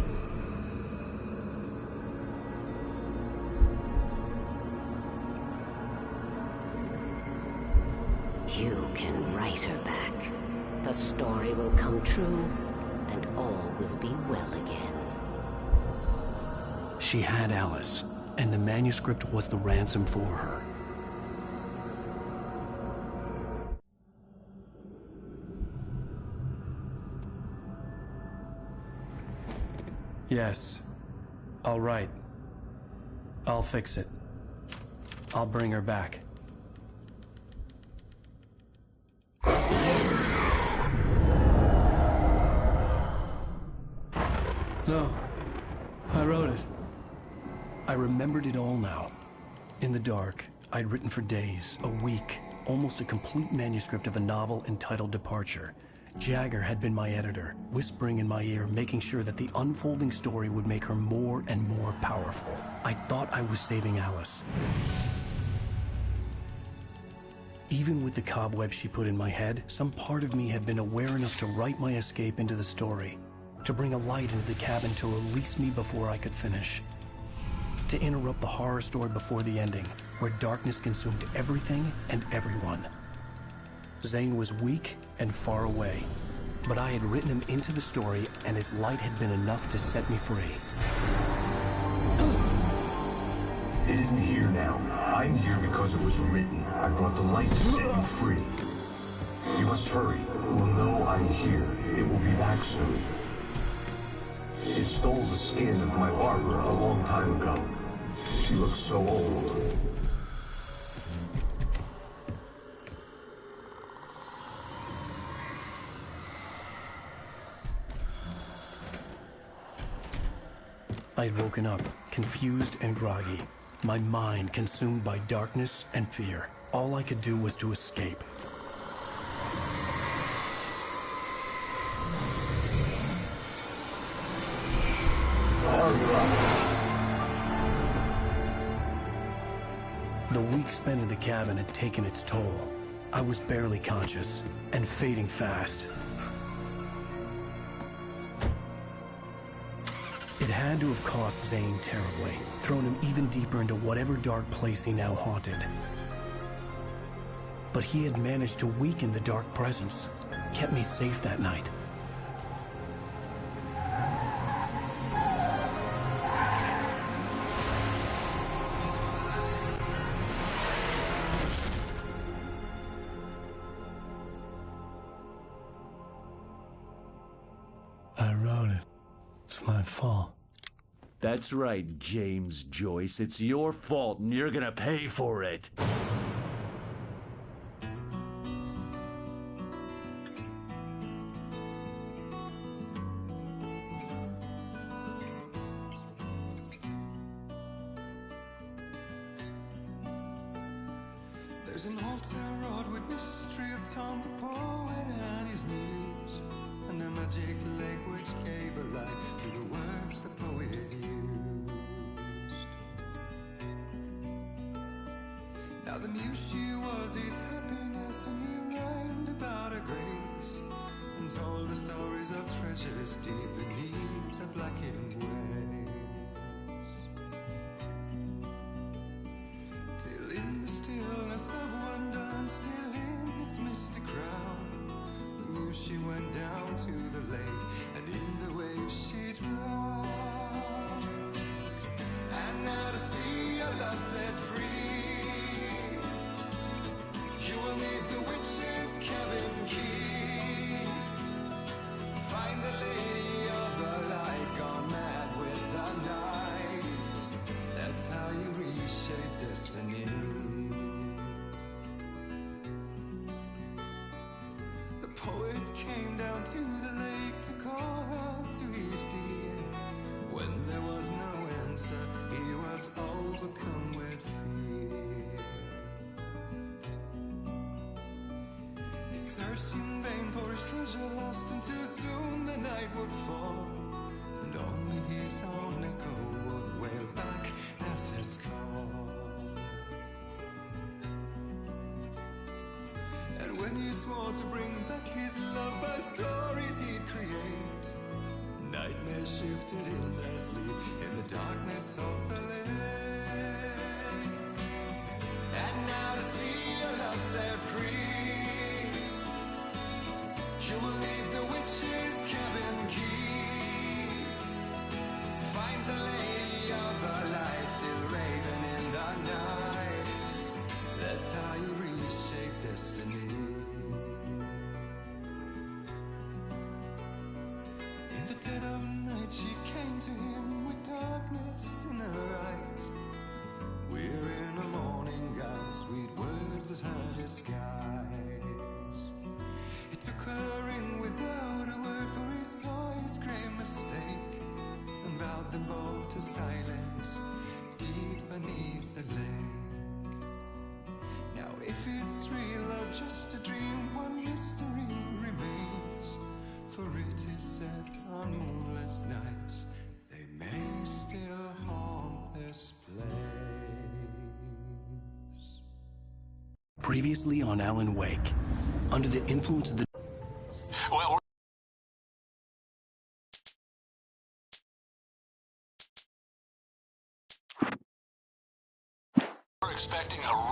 You can write her back. The story will come true, and all will be well again. She had Alice, and the manuscript was the ransom for her. Yes. All right. I'll fix it. I'll bring her back. No. I wrote it. I remembered it all now. In the dark, I'd written for days, a week, almost a complete manuscript of a novel entitled Departure. Jagger had been my editor, whispering in my ear, making sure that the unfolding story would make her more and more powerful. I thought I was saving Alice. Even with the cobwebs she put in my head, some part of me had been aware enough to write my escape into the story, to bring a light into the cabin to release me before I could finish, to interrupt the horror story before the ending, where darkness consumed everything and everyone. Zane was weak and far away, but I had written him into the story, and his light had been enough to set me free. It isn't here now. I'm here because it was written. I brought the light to set you free. You must hurry. It will know I'm here. It will be back soon. It stole the skin of my barber a long time ago. She looks so old. I'd woken up, confused and groggy, my mind consumed by darkness and fear. All I could do was to escape. The week spent in the cabin had taken its toll. I was barely conscious, and fading fast. It had to have cost Zane terribly, thrown him even deeper into whatever dark place he now haunted. But he had managed to weaken the dark presence, kept me safe that night. It's my fault. That's right, James Joyce. It's your fault, and you're gonna pay for it. There's an altar wrought with mystery of Tom the poet and his muse, and a magic lake which gave a life to the words the poet used. Now the muse she was his happiness, and he rhymed about her grace, and told the stories of treasures deep beneath the blackened waves. Till in the stillness of one dawn, still in its mystic crown, the muse she went down to the lake, and in the waves she drowned. And now to see your love set free, you will need the witch's cabin key. Find the lady of the light, gone mad with the night. That's how you reshape destiny. The poet came down to the lake to call out to his dear. When there was no answer, he was overcome with fear. He searched in vain for his treasure lost, until soon the night would fall, and only his own echo would wail back as his call. And when he swore to bring back his love by stories he'd create, nightmares shifted in their sleep in the darkness of the lake. And now to see your love set free, you will need the witch's cabin key. Find the lady of the light, still raving in the night. That's how you reshape destiny. In the dead of night she came to him with darkness in her eyes. We're in a morning gown, sweet words as her disguise. He took her in without a word, for he saw his grave mistake, and vowed them both to silence deep beneath the lake. Now if it's real or just a dream, one mystery remains, for it is said on moonless nights they may still haunt this place. Previously on Alan Wake. Under the influence of the... Well, we're expecting a